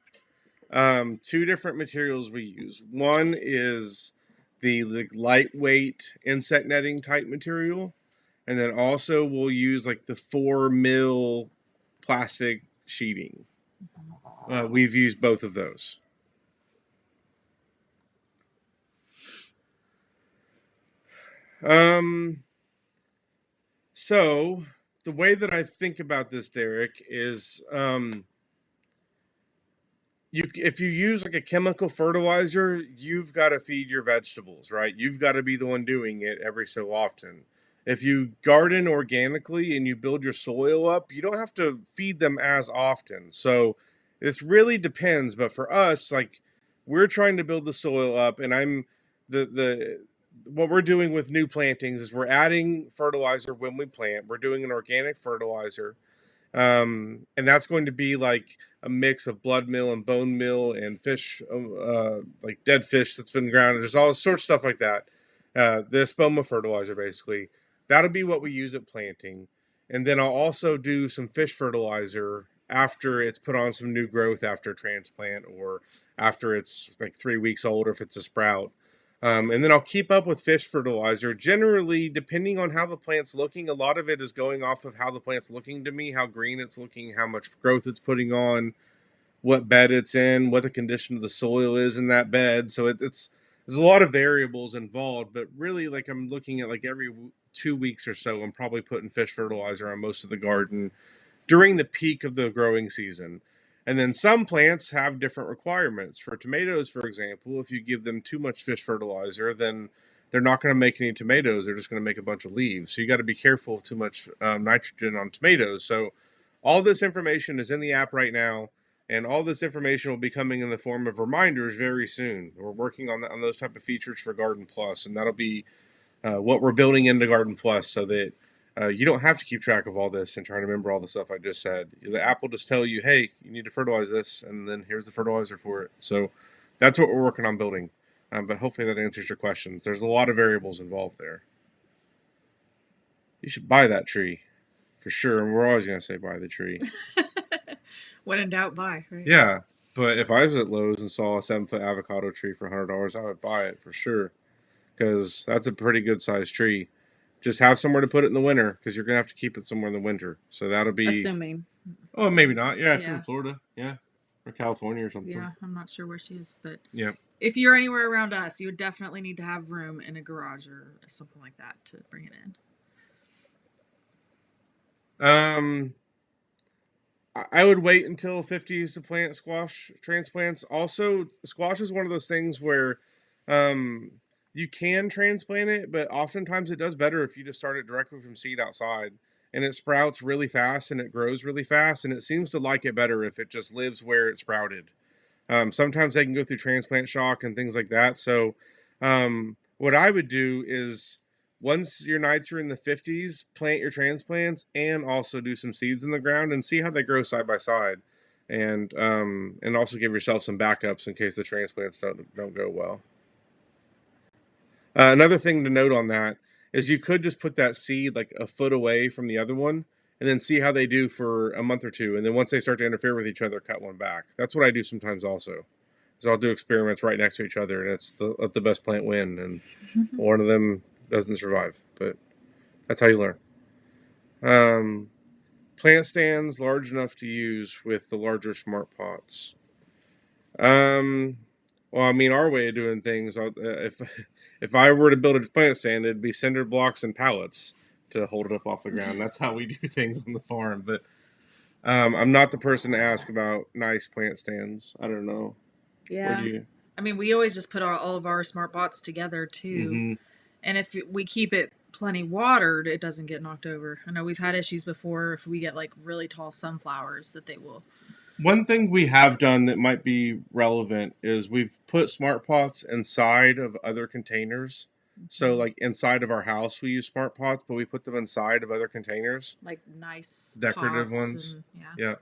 Two different materials we use. One is the lightweight insect netting type material, and then also we'll use like the 4 mil plastic sheeting. We've used both of those. Um, so the way that I think about this, Derek, is if you use like a chemical fertilizer, you've got to feed your vegetables, right? You've got to be the one doing it every so often. If you garden organically and you build your soil up, you don't have to feed them as often. So this really depends. But for us, like, we're trying to build the soil up, and I'm the what we're doing with new plantings is we're adding fertilizer when we plant. We're doing an organic fertilizer, and that's going to be like a mix of blood meal and bone meal and fish, like dead fish that's been grounded. There's all sorts of stuff like that. The spoma fertilizer, basically, that'll be what we use at planting, and then I'll also do some fish fertilizer after it's put on some new growth after transplant, or after it's like 3 weeks old, or if it's a sprout. And then I'll keep up with fish fertilizer. Generally, depending on how the plant's looking, a lot of it is going off of how the plant's looking to me, how green it's looking, how much growth it's putting on, what bed it's in, what the condition of the soil is in that bed. So it's there's a lot of variables involved, but really, like, I'm looking at like every 2 weeks or so, I'm probably putting fish fertilizer on most of the garden during the peak of the growing season. And then some plants have different requirements. For tomatoes, for example, if you give them too much fish fertilizer, then they're not going to make any tomatoes. They're just going to make a bunch of leaves. So you got to be careful of too much nitrogen on tomatoes. So all this information is in the app right now, and all this information will be coming in the form of reminders very soon. We're working on those type of features for Garden Plus, and that'll be what we're building into Garden Plus, so that you don't have to keep track of all this and try to remember all the stuff I just said. The app will just tell you, hey, you need to fertilize this, and then here's the fertilizer for it. So that's what we're working on building. But hopefully that answers your questions. There's a lot of variables involved there. You should buy that tree for sure. And we're always going to say buy the tree. When in doubt, buy. Right? Yeah. But if I was at Lowe's and saw a 7 foot avocado tree for $100, I would buy it for sure. Because that's a pretty good sized tree. Just have somewhere to put it in the winter, because you're gonna have to keep it somewhere in the winter. So that'll be. Assuming. Oh, maybe not. Yeah, if you're Yeah. in Florida, yeah, or California or something. Yeah, I'm not sure where she is, but Yeah. if you're anywhere around us, you would definitely need to have room in a garage or something like that to bring it in. I would wait until 50s to plant squash transplants. Also, squash is one of those things where, um, you can transplant it, but oftentimes it does better if you just start it directly from seed outside, and it sprouts really fast and it grows really fast, and it seems to like it better if it just lives where it sprouted. Sometimes they can go through transplant shock and things like that. So, what I would do is, once your nights are in the 50s, plant your transplants and also do some seeds in the ground and see how they grow side by side, and also give yourself some backups in case the transplants don't go well. Another thing to note on that is you could just put that seed like a foot away from the other one, and then see how they do for a month or two. And then once they start to interfere with each other, cut one back. That's what I do sometimes also. Is I'll do experiments right next to each other, and it's let the best plant win, and one of them doesn't survive. But That's how you learn. Um, Plant stands large enough to use with the larger smart pots. Um, well, I mean, our way of doing things, if if I were to build a plant stand, it'd be cinder blocks and pallets to hold it up off the ground. That's how we do things on the farm. But I'm not the person to ask about nice plant stands. I don't know. What do Yeah. you? I mean, we always just put all of our smart pots together too. Mm-hmm. And if we keep it plenty watered, it doesn't get knocked over. I know we've had issues before if we get like really tall sunflowers that they will. One thing we have done that might be relevant is we've put smart pots inside of other containers. So, Mhm. like inside of our house, we use smart pots, but we put them inside of other containers, Like nice decorative pots ones. and yeah. Yeah.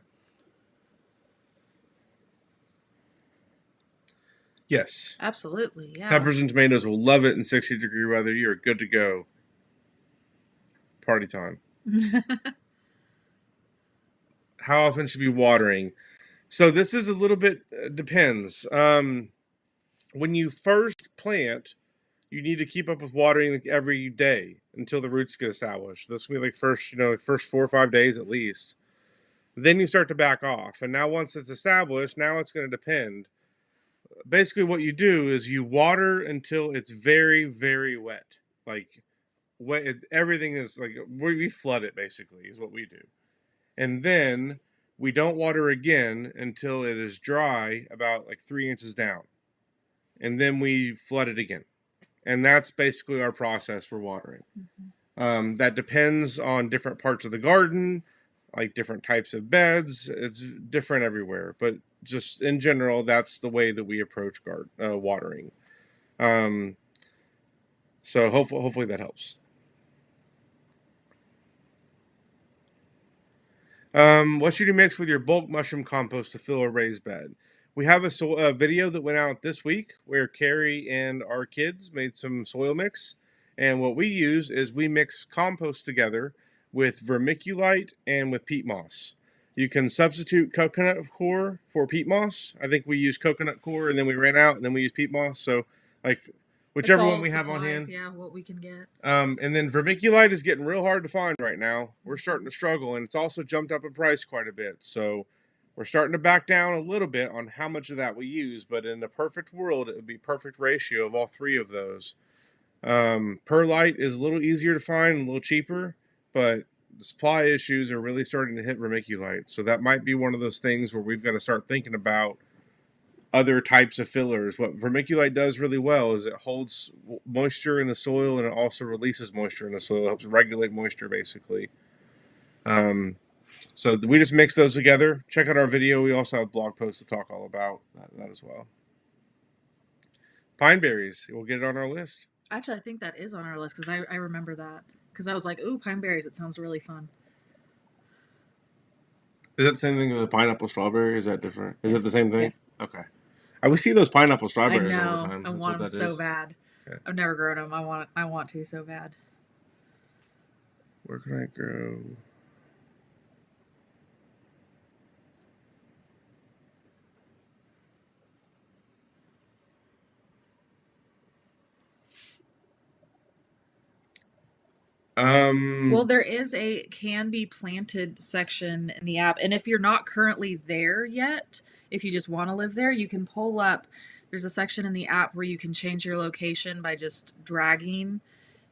Yes. Absolutely, yeah. Peppers and tomatoes will love it in 60-degree weather. You're good to go. Party time. How often should be watering? So this is a little bit depends. When you first plant, you need to keep up with watering like every day until the roots get established. This will be like first, first 4 or 5 days at least. Then you start to back off, and now once it's established, now it's going to depend. Basically, what you do is you water until it's very, very wet. Like wet, everything is like we flood it. Basically, is what we do, and then we don't water again until it is dry, about like 3 inches down, and then we flood it again. And that's basically our process for watering. Mhm. That depends on different parts of the garden, like different types of beds. It's different everywhere, but just in general, that's the way that we approach watering. Um, so hopefully that helps. What should you mix with your bulk mushroom compost to fill a raised bed? We have a video that went out this week where Carrie and our kids made some soil mix. And what we use is we mix compost together with vermiculite and with peat moss. You can substitute coconut coir for peat moss. I think we used coconut coir and then we ran out and then we used peat moss. So, like, It's whichever one all we have on supply, hand. yeah, what we can get. And then vermiculite is getting real hard to find right now. We're starting to struggle, and it's also jumped up in price quite a bit. So we're starting to back down a little bit on how much of that we use. But in a perfect world, it would be perfect ratio of all three of those. Perlite is a little easier to find, a little cheaper, but the supply issues are really starting to hit vermiculite. So that might be one of those things where we've got to start thinking about other types of fillers. What vermiculite does really well is it holds moisture in the soil and it also releases moisture in the soil. It helps regulate moisture basically. Um, so we just mix those together. Check out our video. We also have blog posts to talk all about that as well. Pine berries. We'll get it on our list. Actually, I think that is on our list because I remember that. Because I was like, ooh, pine berries, it sounds really fun. Is that the same thing as a pineapple strawberry? Is that different? Is Yeah. it the same Yeah. thing? Okay. I we see those pineapple I strawberries all the know. time. I That's want what them that so is. bad. Okay. I've never grown them. I want to so bad. Where can I grow? Well, Um, there is a can be planted section in the app. And if you're not currently there yet, if you just want to live there, you can pull up. There's a section in the app where you can change your location by just dragging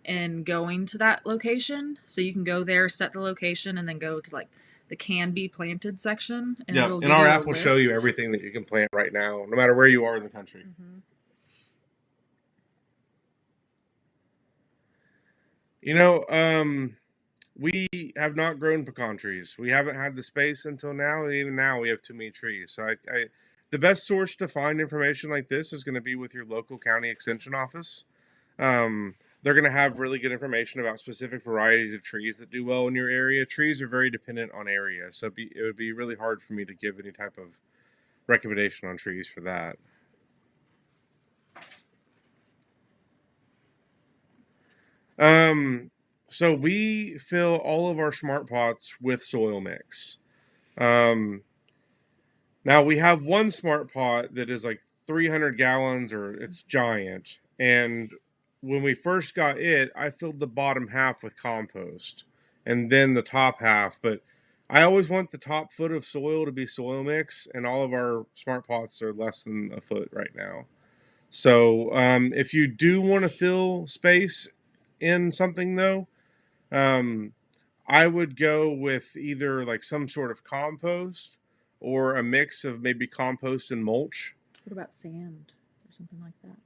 and going to that location. So you can go there, set the location, and then go to like the can be planted section, and yeah, it'll and give our you a app will show you list. everything that you can plant right now, no matter where you are in the country. Mm-hmm. You know, we have not grown pecan trees. We haven't had the space until now. Even now, we have too many trees. So, the best source to find information like this is going to be with your local county extension office. They're going to have really good information about specific varieties of trees that do well in your area. Trees are very dependent on area, so it would be really hard for me to give any type of recommendation on trees for that. Um, so we fill all of our smart pots with soil mix. Um, Now we have one smart pot that is like 300 gallons or it's giant. And when we first got it, I filled the bottom half with compost and then the top half. But I always want the top foot of soil to be soil mix, and all of our smart pots are less than a foot right now. So if you do want to fill space in something, though, um, I would go with either like some sort of compost or a mix of maybe compost and mulch. What about sand or something like that?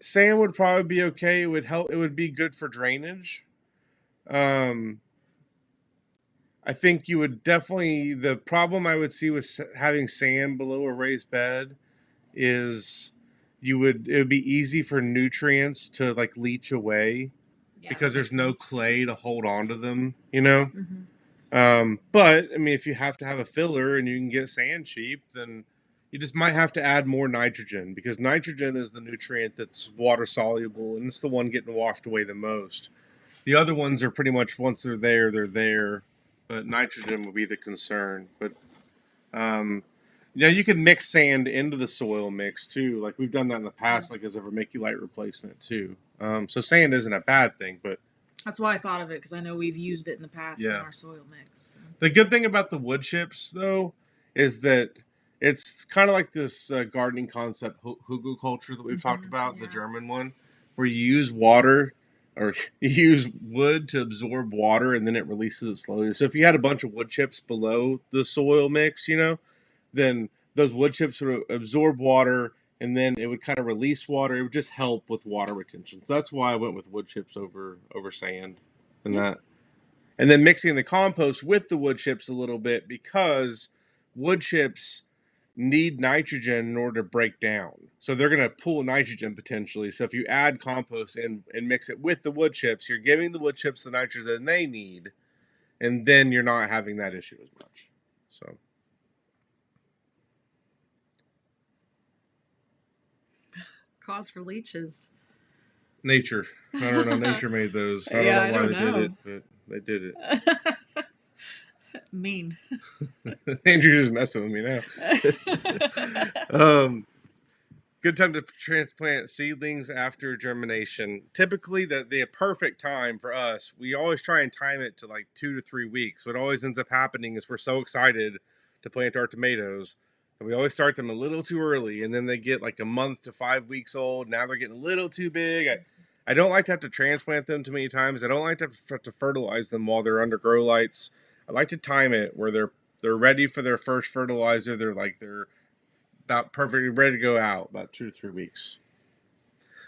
Sand would probably be okay. It would help. It would be good for drainage. Um, I think you would definitely. The problem I would see with having sand below a raised bed is it would be easy for nutrients to like leach away Yeah, because that there's makes no sense. clay to hold on to them. You know. Mm-hmm. But I mean, if you have to have a filler and you can get sand cheap, then you just might have to add more nitrogen because nitrogen is the nutrient that's water soluble and it's the one getting washed away the most. The other ones are pretty much once they're there, they're there. But nitrogen will be the concern. But um, you can mix sand into the soil mix too. Like we've done that in the past, like as a vermiculite replacement too. So sand isn't a bad thing, but That's why I thought of it, because I know we've used it in the past in yeah. our soil mix. The good thing about the wood chips, though, is that it's kind of like this gardening concept, hugelkultur, that we've talked about, the Yeah. German one, where you use water or you use wood to absorb water and then it releases it slowly. So if you had a bunch of wood chips below the soil mix, then those wood chips would absorb water and then it would kind of release water. It would just help with water retention. So that's why I went with wood chips over sand and Yep. that. And then mixing the compost with the wood chips a little bit because wood chips need nitrogen in order to break down. So they're going to pull nitrogen potentially. So if you add compost and mix it with the wood chips, you're giving the wood chips the nitrogen they need, and then you're not having that issue as much. So Cause for leeches. nature. I don't know. Nature made those. I don't Yeah, know I why don't they did know. it, but they did it. Mean. Andrew's just messing with me now. Good time to transplant seedlings after germination. Typically, the perfect time for us, we always try and time it to like 2 to 3 weeks. What always ends up happening is we're so excited to plant our tomatoes that we always start them a little too early, and then they get like a month to 5 weeks old. Now they're getting a little too big. I don't like to have to transplant them too many times. I don't like to have to fertilize them while they're under grow lights. I like to time it where they're ready for their first fertilizer. They're about perfectly ready to go out about 2 to 3 weeks.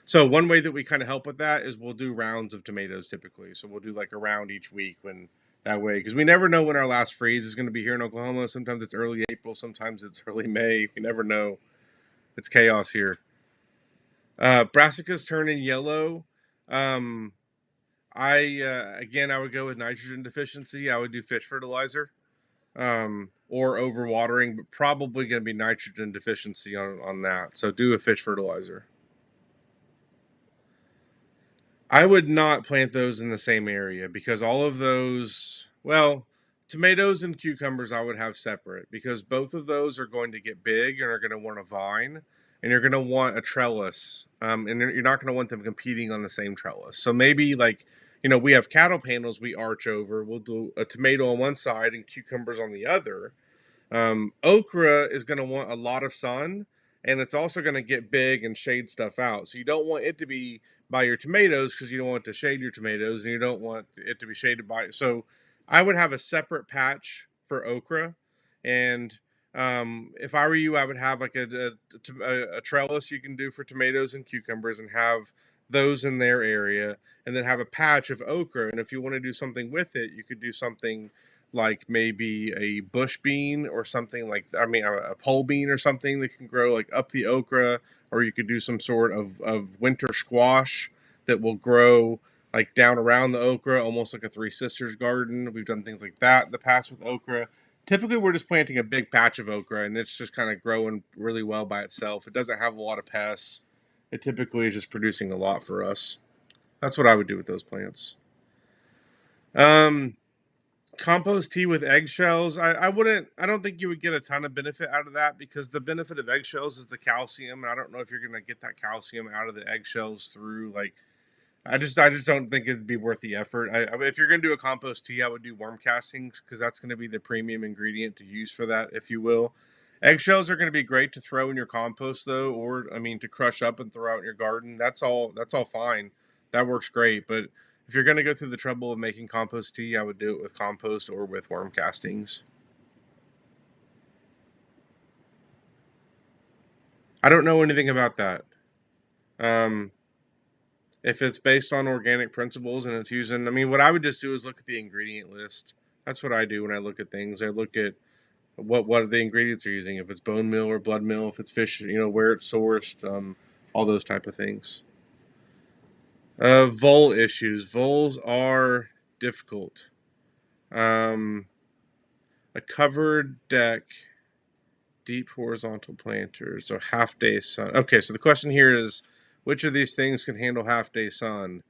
So one way that we kind of help with that is we'll do rounds of tomatoes typically. So we'll do like a round each week when that way because we never know when our last freeze is going to be here in Oklahoma. Sometimes it's early April, sometimes it's early May. We never know. It's chaos here. Brassicas turning yellow. Um, I would go with nitrogen deficiency. I would do fish fertilizer. Or overwatering, but probably going to be nitrogen deficiency on that. So do a fish fertilizer. I would not plant those in the same area because all of those, well, tomatoes and cucumbers I would have separate because both of those are going to get big and are going to want a vine and you're going to want a trellis. And you're not going to want them competing on the same trellis. So maybe like, we have cattle panels we arch over. We'll do a tomato on one side and cucumbers on the other. Okra is going to want a lot of sun and it's also going to get big and shade stuff out. So you don't want it to be by your tomatoes because you don't want to shade your tomatoes and you don't want it to be shaded by. So I would have a separate patch for okra. And if I were you, I would have like a trellis you can do for tomatoes and cucumbers and have those in their area and then have a patch of okra. And if you want to do something with it, you could do something like maybe a bush bean or something like a pole bean or something that can grow like up the okra, or you could do some sort of winter squash that will grow like down around the okra, almost like a Three Sisters garden. We've done things like that in the past with okra. Typically, we're just planting a big patch of okra and it's just kind of growing really well by itself. It doesn't have a lot of pests. It typically is just producing a lot for us. That's what I would do with those plants. Um, Compost tea with eggshells. I don't think you would get a ton of benefit out of that because the benefit of eggshells is the calcium, and I don't know if you're gonna get that calcium out of the eggshells through like I just don't think it'd be worth the effort. If you're gonna do a compost tea, I would do worm castings because that's gonna be the premium ingredient to use for that, if you will. Eggshells are gonna be great to throw in your compost though, or I mean to crush up and throw out in your garden. That's all fine. That works great. But if you're gonna go through the trouble of making compost tea, I would do it with compost or with worm castings. I don't know anything about that. Um, if it's based on organic principles and it's using, I mean, what I would just do is look at the ingredient list. That's what I do when I look at things. I look at what the ingredients are using. If it's bone meal or blood meal, if it's fish, where it's sourced, all those type of things. Vole issues. Voles are difficult. Um, a covered deck, deep horizontal planters, or half day sun. Okay, so the question here is, which of these things can handle half day sun?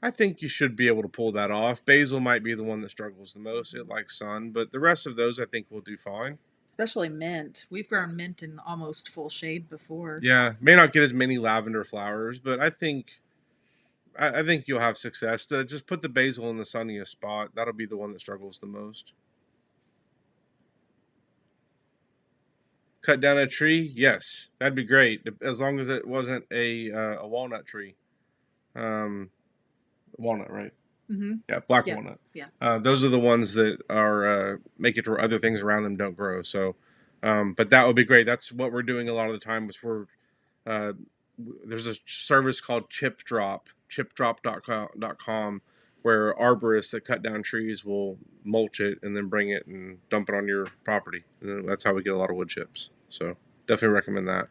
I think you should be able to pull that off. Basil might be the one that struggles the most. It likes sun, but the rest of those I think will do fine. Especially mint. We've grown mint in almost full shade before. Yeah, may not get as many lavender flowers, but I think you'll have success. Just put the basil in the sunniest spot. That'll be the one that struggles the most. Cut down a tree? Yes, that'd be great as long as it wasn't a walnut tree. Um, walnut, right? Mm-hmm. Yeah, black Yeah. walnut. Yeah. Those are the ones that are make it to where other things around them don't grow. So, but that would be great. That's what we're doing a lot of the time. Is uh, there's a service called chipdrop.com, where arborists that cut down trees will mulch it and then bring it and dump it on your property. And that's how we get a lot of wood chips. So definitely recommend that.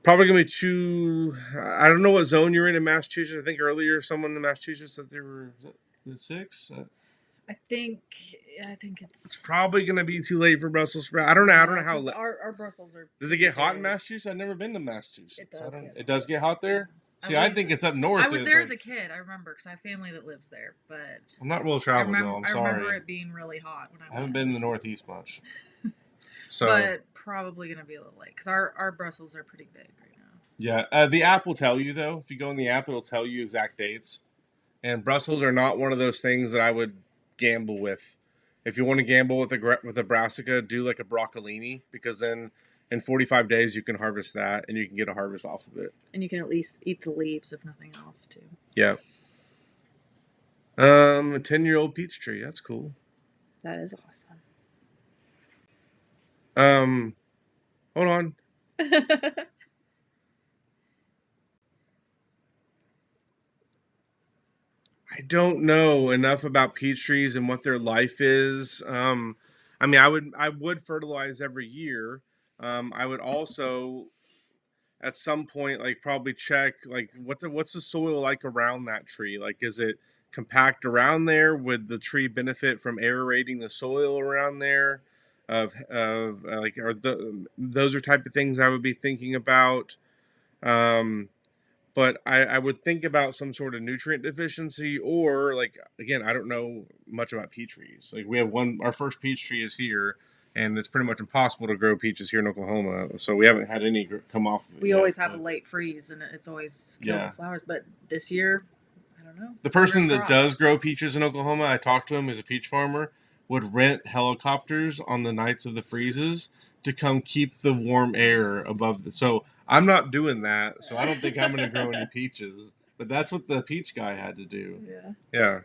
Probably gonna be too. I don't know what zone you're in Massachusetts. I think earlier someone in Massachusetts said they were the six. I think It's it's probably gonna be too late for Brussels sprout. I don't know. I don't know how. our Brussels are. Does it get hot in big. Massachusetts? I've never been to Massachusetts. It does. It does get hot there. I See, I lived- think it's up north. I was It's there as a like- kid. I remember because I have family that lives there. But I'm not real I traveled remember, though. I'm I remember sorry. it being really hot when I I haven't went. been in the Northeast much. So But probably gonna be a little late because our Brussels are pretty big right now. yeah, the app will tell you though. If you go in the app, it'll tell you exact dates. And Brussels are not one of those things that I would gamble with. If you want to gamble with a brassica, do like a broccolini because then in 45 days you can harvest that and you can get a harvest off of it. And you can at least eat the leaves if nothing else too. Yeah. A 10-year-old peach tree. That's cool. That is awesome. Hold on. I don't know enough about peach trees and what their life is. I mean, I would fertilize every year. I would also at some point like probably check like what's the soil like around that tree? Like, is it compact around there? Would the tree benefit from aerating the soil around there? Of like are those are type of things I would be thinking about. Um, but I would think about some sort of nutrient deficiency or like again I don't know much about peach trees. Like we have our first peach tree is here, and it's pretty much impossible to grow peaches here in Oklahoma. So we haven't had any come off of it. We yet, always have but a late freeze and it's always killed Yeah. the flowers. But this year, I don't know. The person Fingers that crossed. does grow peaches in Oklahoma, I talked to him as a peach farmer, would rent helicopters on the nights of the freezes to come keep the warm air above the. So I'm not doing that. So I don't think I'm going to grow any peaches. But that's what the peach guy had to do. Yeah. Yeah.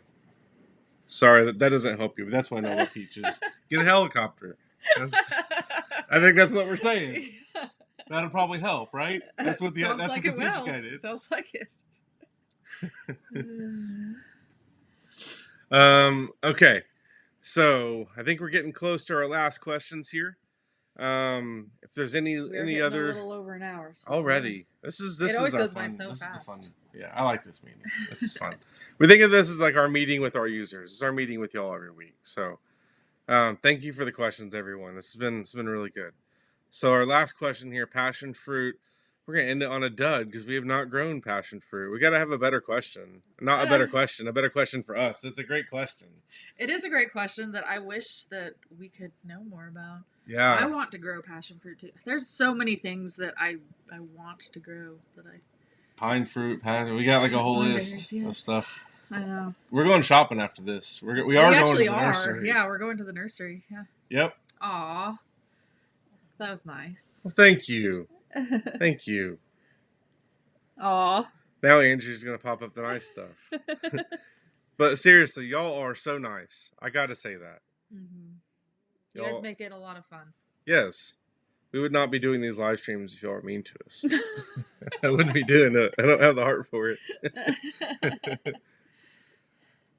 Sorry, that doesn't help you, but that's why I know about peaches. Get a helicopter. I think that's what we're saying. That'll probably help, right? That's what the Sounds that's like what the it peach will. guy did. Sounds like it. Okay. So I think we're getting close to our last questions here. If there's any We're other a little over an hour so already, this It is always our goes by fun. so This fast. is the fun. Yeah, I like this meeting. This is fun. We think of this as like our meeting with our users. It's our meeting with y'all every week. So, thank you for the questions, everyone. It's been really good. So our last question here: passion fruit. we're gonna end it on a dud because we have not grown passion fruit. We got to have a better question. Not a better question. A better question for us. It's a great question. It is a great question that I wish that we could know more about. Yeah. I want to grow passion fruit too. There's so many things that I want to grow that I. Pine fruit, passion. We got like a whole list Yes. of stuff. I know. We're going shopping after this. We are We going actually to the nursery. Yeah, we're going to the nursery. Yeah. Yep. Aw, that was nice. Well, thank you. Thank you. Aw. Now Angie's gonna pop up the nice stuff. But seriously, y'all are so nice. I gotta say that. Mm-hmm. You guys make it a lot of fun. Yes. We would not be doing these live streams if y'all were mean to us. I wouldn't be doing it. I don't have the heart for it.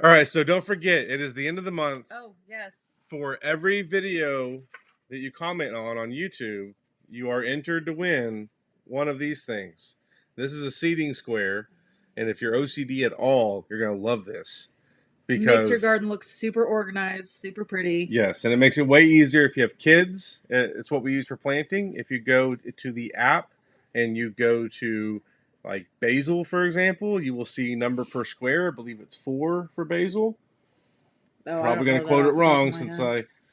All right, so don't forget, it is the end of the month. Oh, yes. For every video that you comment on YouTube, you are entered to win one of these things. This is a seating square, and if you're OCD at all, you're going to love this. Because it makes your garden look super organized, super pretty. Yes, and it makes it way easier if you have kids. It's what we use for planting. If you go to the app and you go to like basil, for example, you will see number per square. I believe it's 4 for basil. Oh, probably going to quote it wrong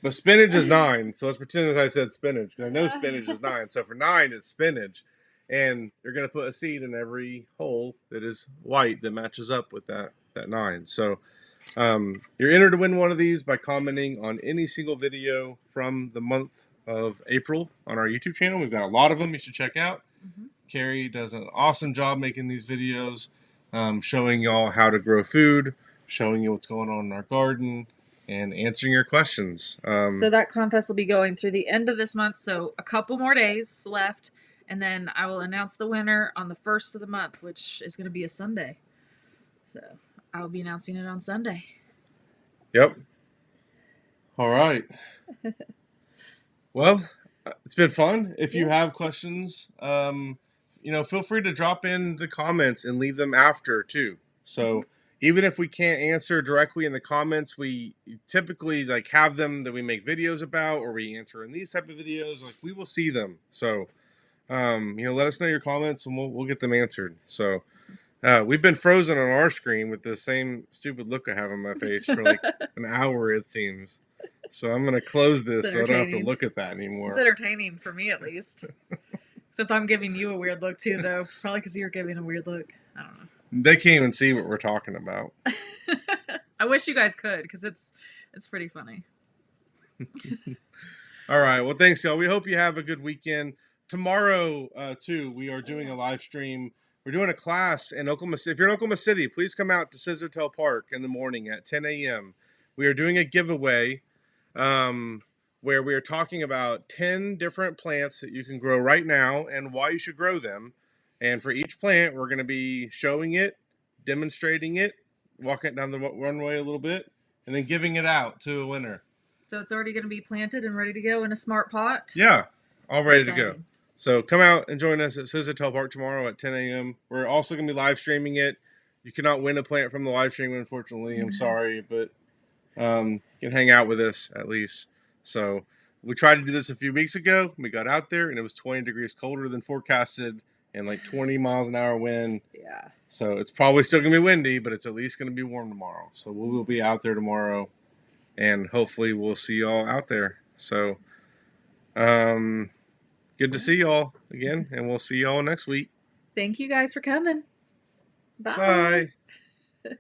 but spinach is 9. So let's pretend as I said spinach. I know spinach is 9. So for 9, it's spinach. And you're going to put a seed in every hole that is white that matches up with that 9. So you're entered to win one of these by commenting on any single video from the month of April on our YouTube channel. We've got a lot of them you should check out. Mm-hmm. Carrie does an awesome job making these videos, showing y'all how to grow food, showing you what's going on in our garden, and answering your questions. So that contest will be going through the end of this month, so a couple more days left, and then I will announce the winner on the 1st of the month, which is going to be a Sunday. So I'll be announcing it on Sunday. Yep. All right. Well, it's been fun. If you have questions, feel free to drop in the comments and leave them after too. So even if we can't answer directly in the comments, we typically like have them that we make videos about, or we answer in these type of videos. Like we will see them. So, let us know your comments and we'll get them answered. So, we've been frozen on our screen with the same stupid look I have on my face for like an hour, it seems. So I'm going to close this so I don't have to look at that anymore. It's entertaining for me, at least. Except I'm giving you a weird look, too, though. Probably because you're giving a weird look. I don't know. They can't even see what we're talking about. I wish you guys could, because it's pretty funny. All right. Well, thanks, y'all. We hope you have a good weekend. Tomorrow, too, we are doing a live stream. We're doing a class in Oklahoma City. If you're in Oklahoma City, please come out to Scissortail Park in the morning at 10 a.m. We are doing a giveaway where we are talking about 10 different plants that you can grow right now and why you should grow them. And for each plant, we're going to be showing it, demonstrating it, walking it down the runway a little bit, and then giving it out to a winner. So it's already going to be planted and ready to go in a smart pot? Yeah, all ready to go. So come out and join us at Scissortail Park tomorrow at 10 a.m. We're also going to be live streaming it. You cannot win a plant from the live stream, unfortunately. I'm sorry, but you can hang out with us at least. So we tried to do this a few weeks ago. We got out there, and it was 20 degrees colder than forecasted and like 20 miles an hour wind. Yeah. So it's probably still going to be windy, but it's at least going to be warm tomorrow. So we will be out there tomorrow, and hopefully we'll see y'all out there. So good to see y'all again, and we'll see y'all next week. Thank you guys for coming. Bye. Bye.